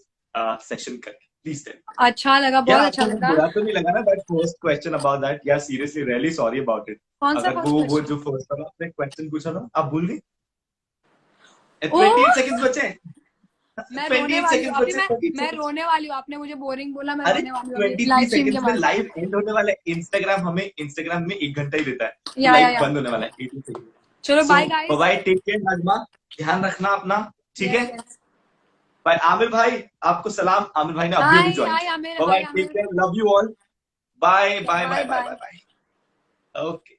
सेशन करके, प्लीज टेल। अच्छा लगा, यार बहुत अच्छा आपको लगा। बुरा तो नहीं लगा ना, that first question about that? यार seriously really sorry about it. कौन सा अगर फर्स्ट वो क्वेश्चन? जो फर्स्ट वाला आपने क्वेश्चन पूछा था, आप भूल गई? ओह 28 सेकंड्स बचे हैं। मैं रोने 28 वाली हूँ seconds अभी, बचे, मैं 28 मैं seconds। रोने वाली हूँ। आपने मुझे बोरिंग बोला, मैं अरे रोने वाली हूँ अभी 23 लाइव स्ट्रीम के सेकंड्स में बाद। लाइव एंड होने वाला है। इंस्टाग्राम में 1 घंटा ही देता है, तो या लाइव या बंद होने वाला है 18 सेकंड। चलो so bye guys. Bye, take care Nazma, ध्यान रखना अपना, ठीक यस है। यस। बाय आमिर भाई, आपको सलाम, आमिर भाई ने अभी अभी हाय ज्वाइन हाय किया। Aamir, bye hi bye, take Aamir. Care, love you all, bye bye bye bye bye bye. Bye bye. Okay.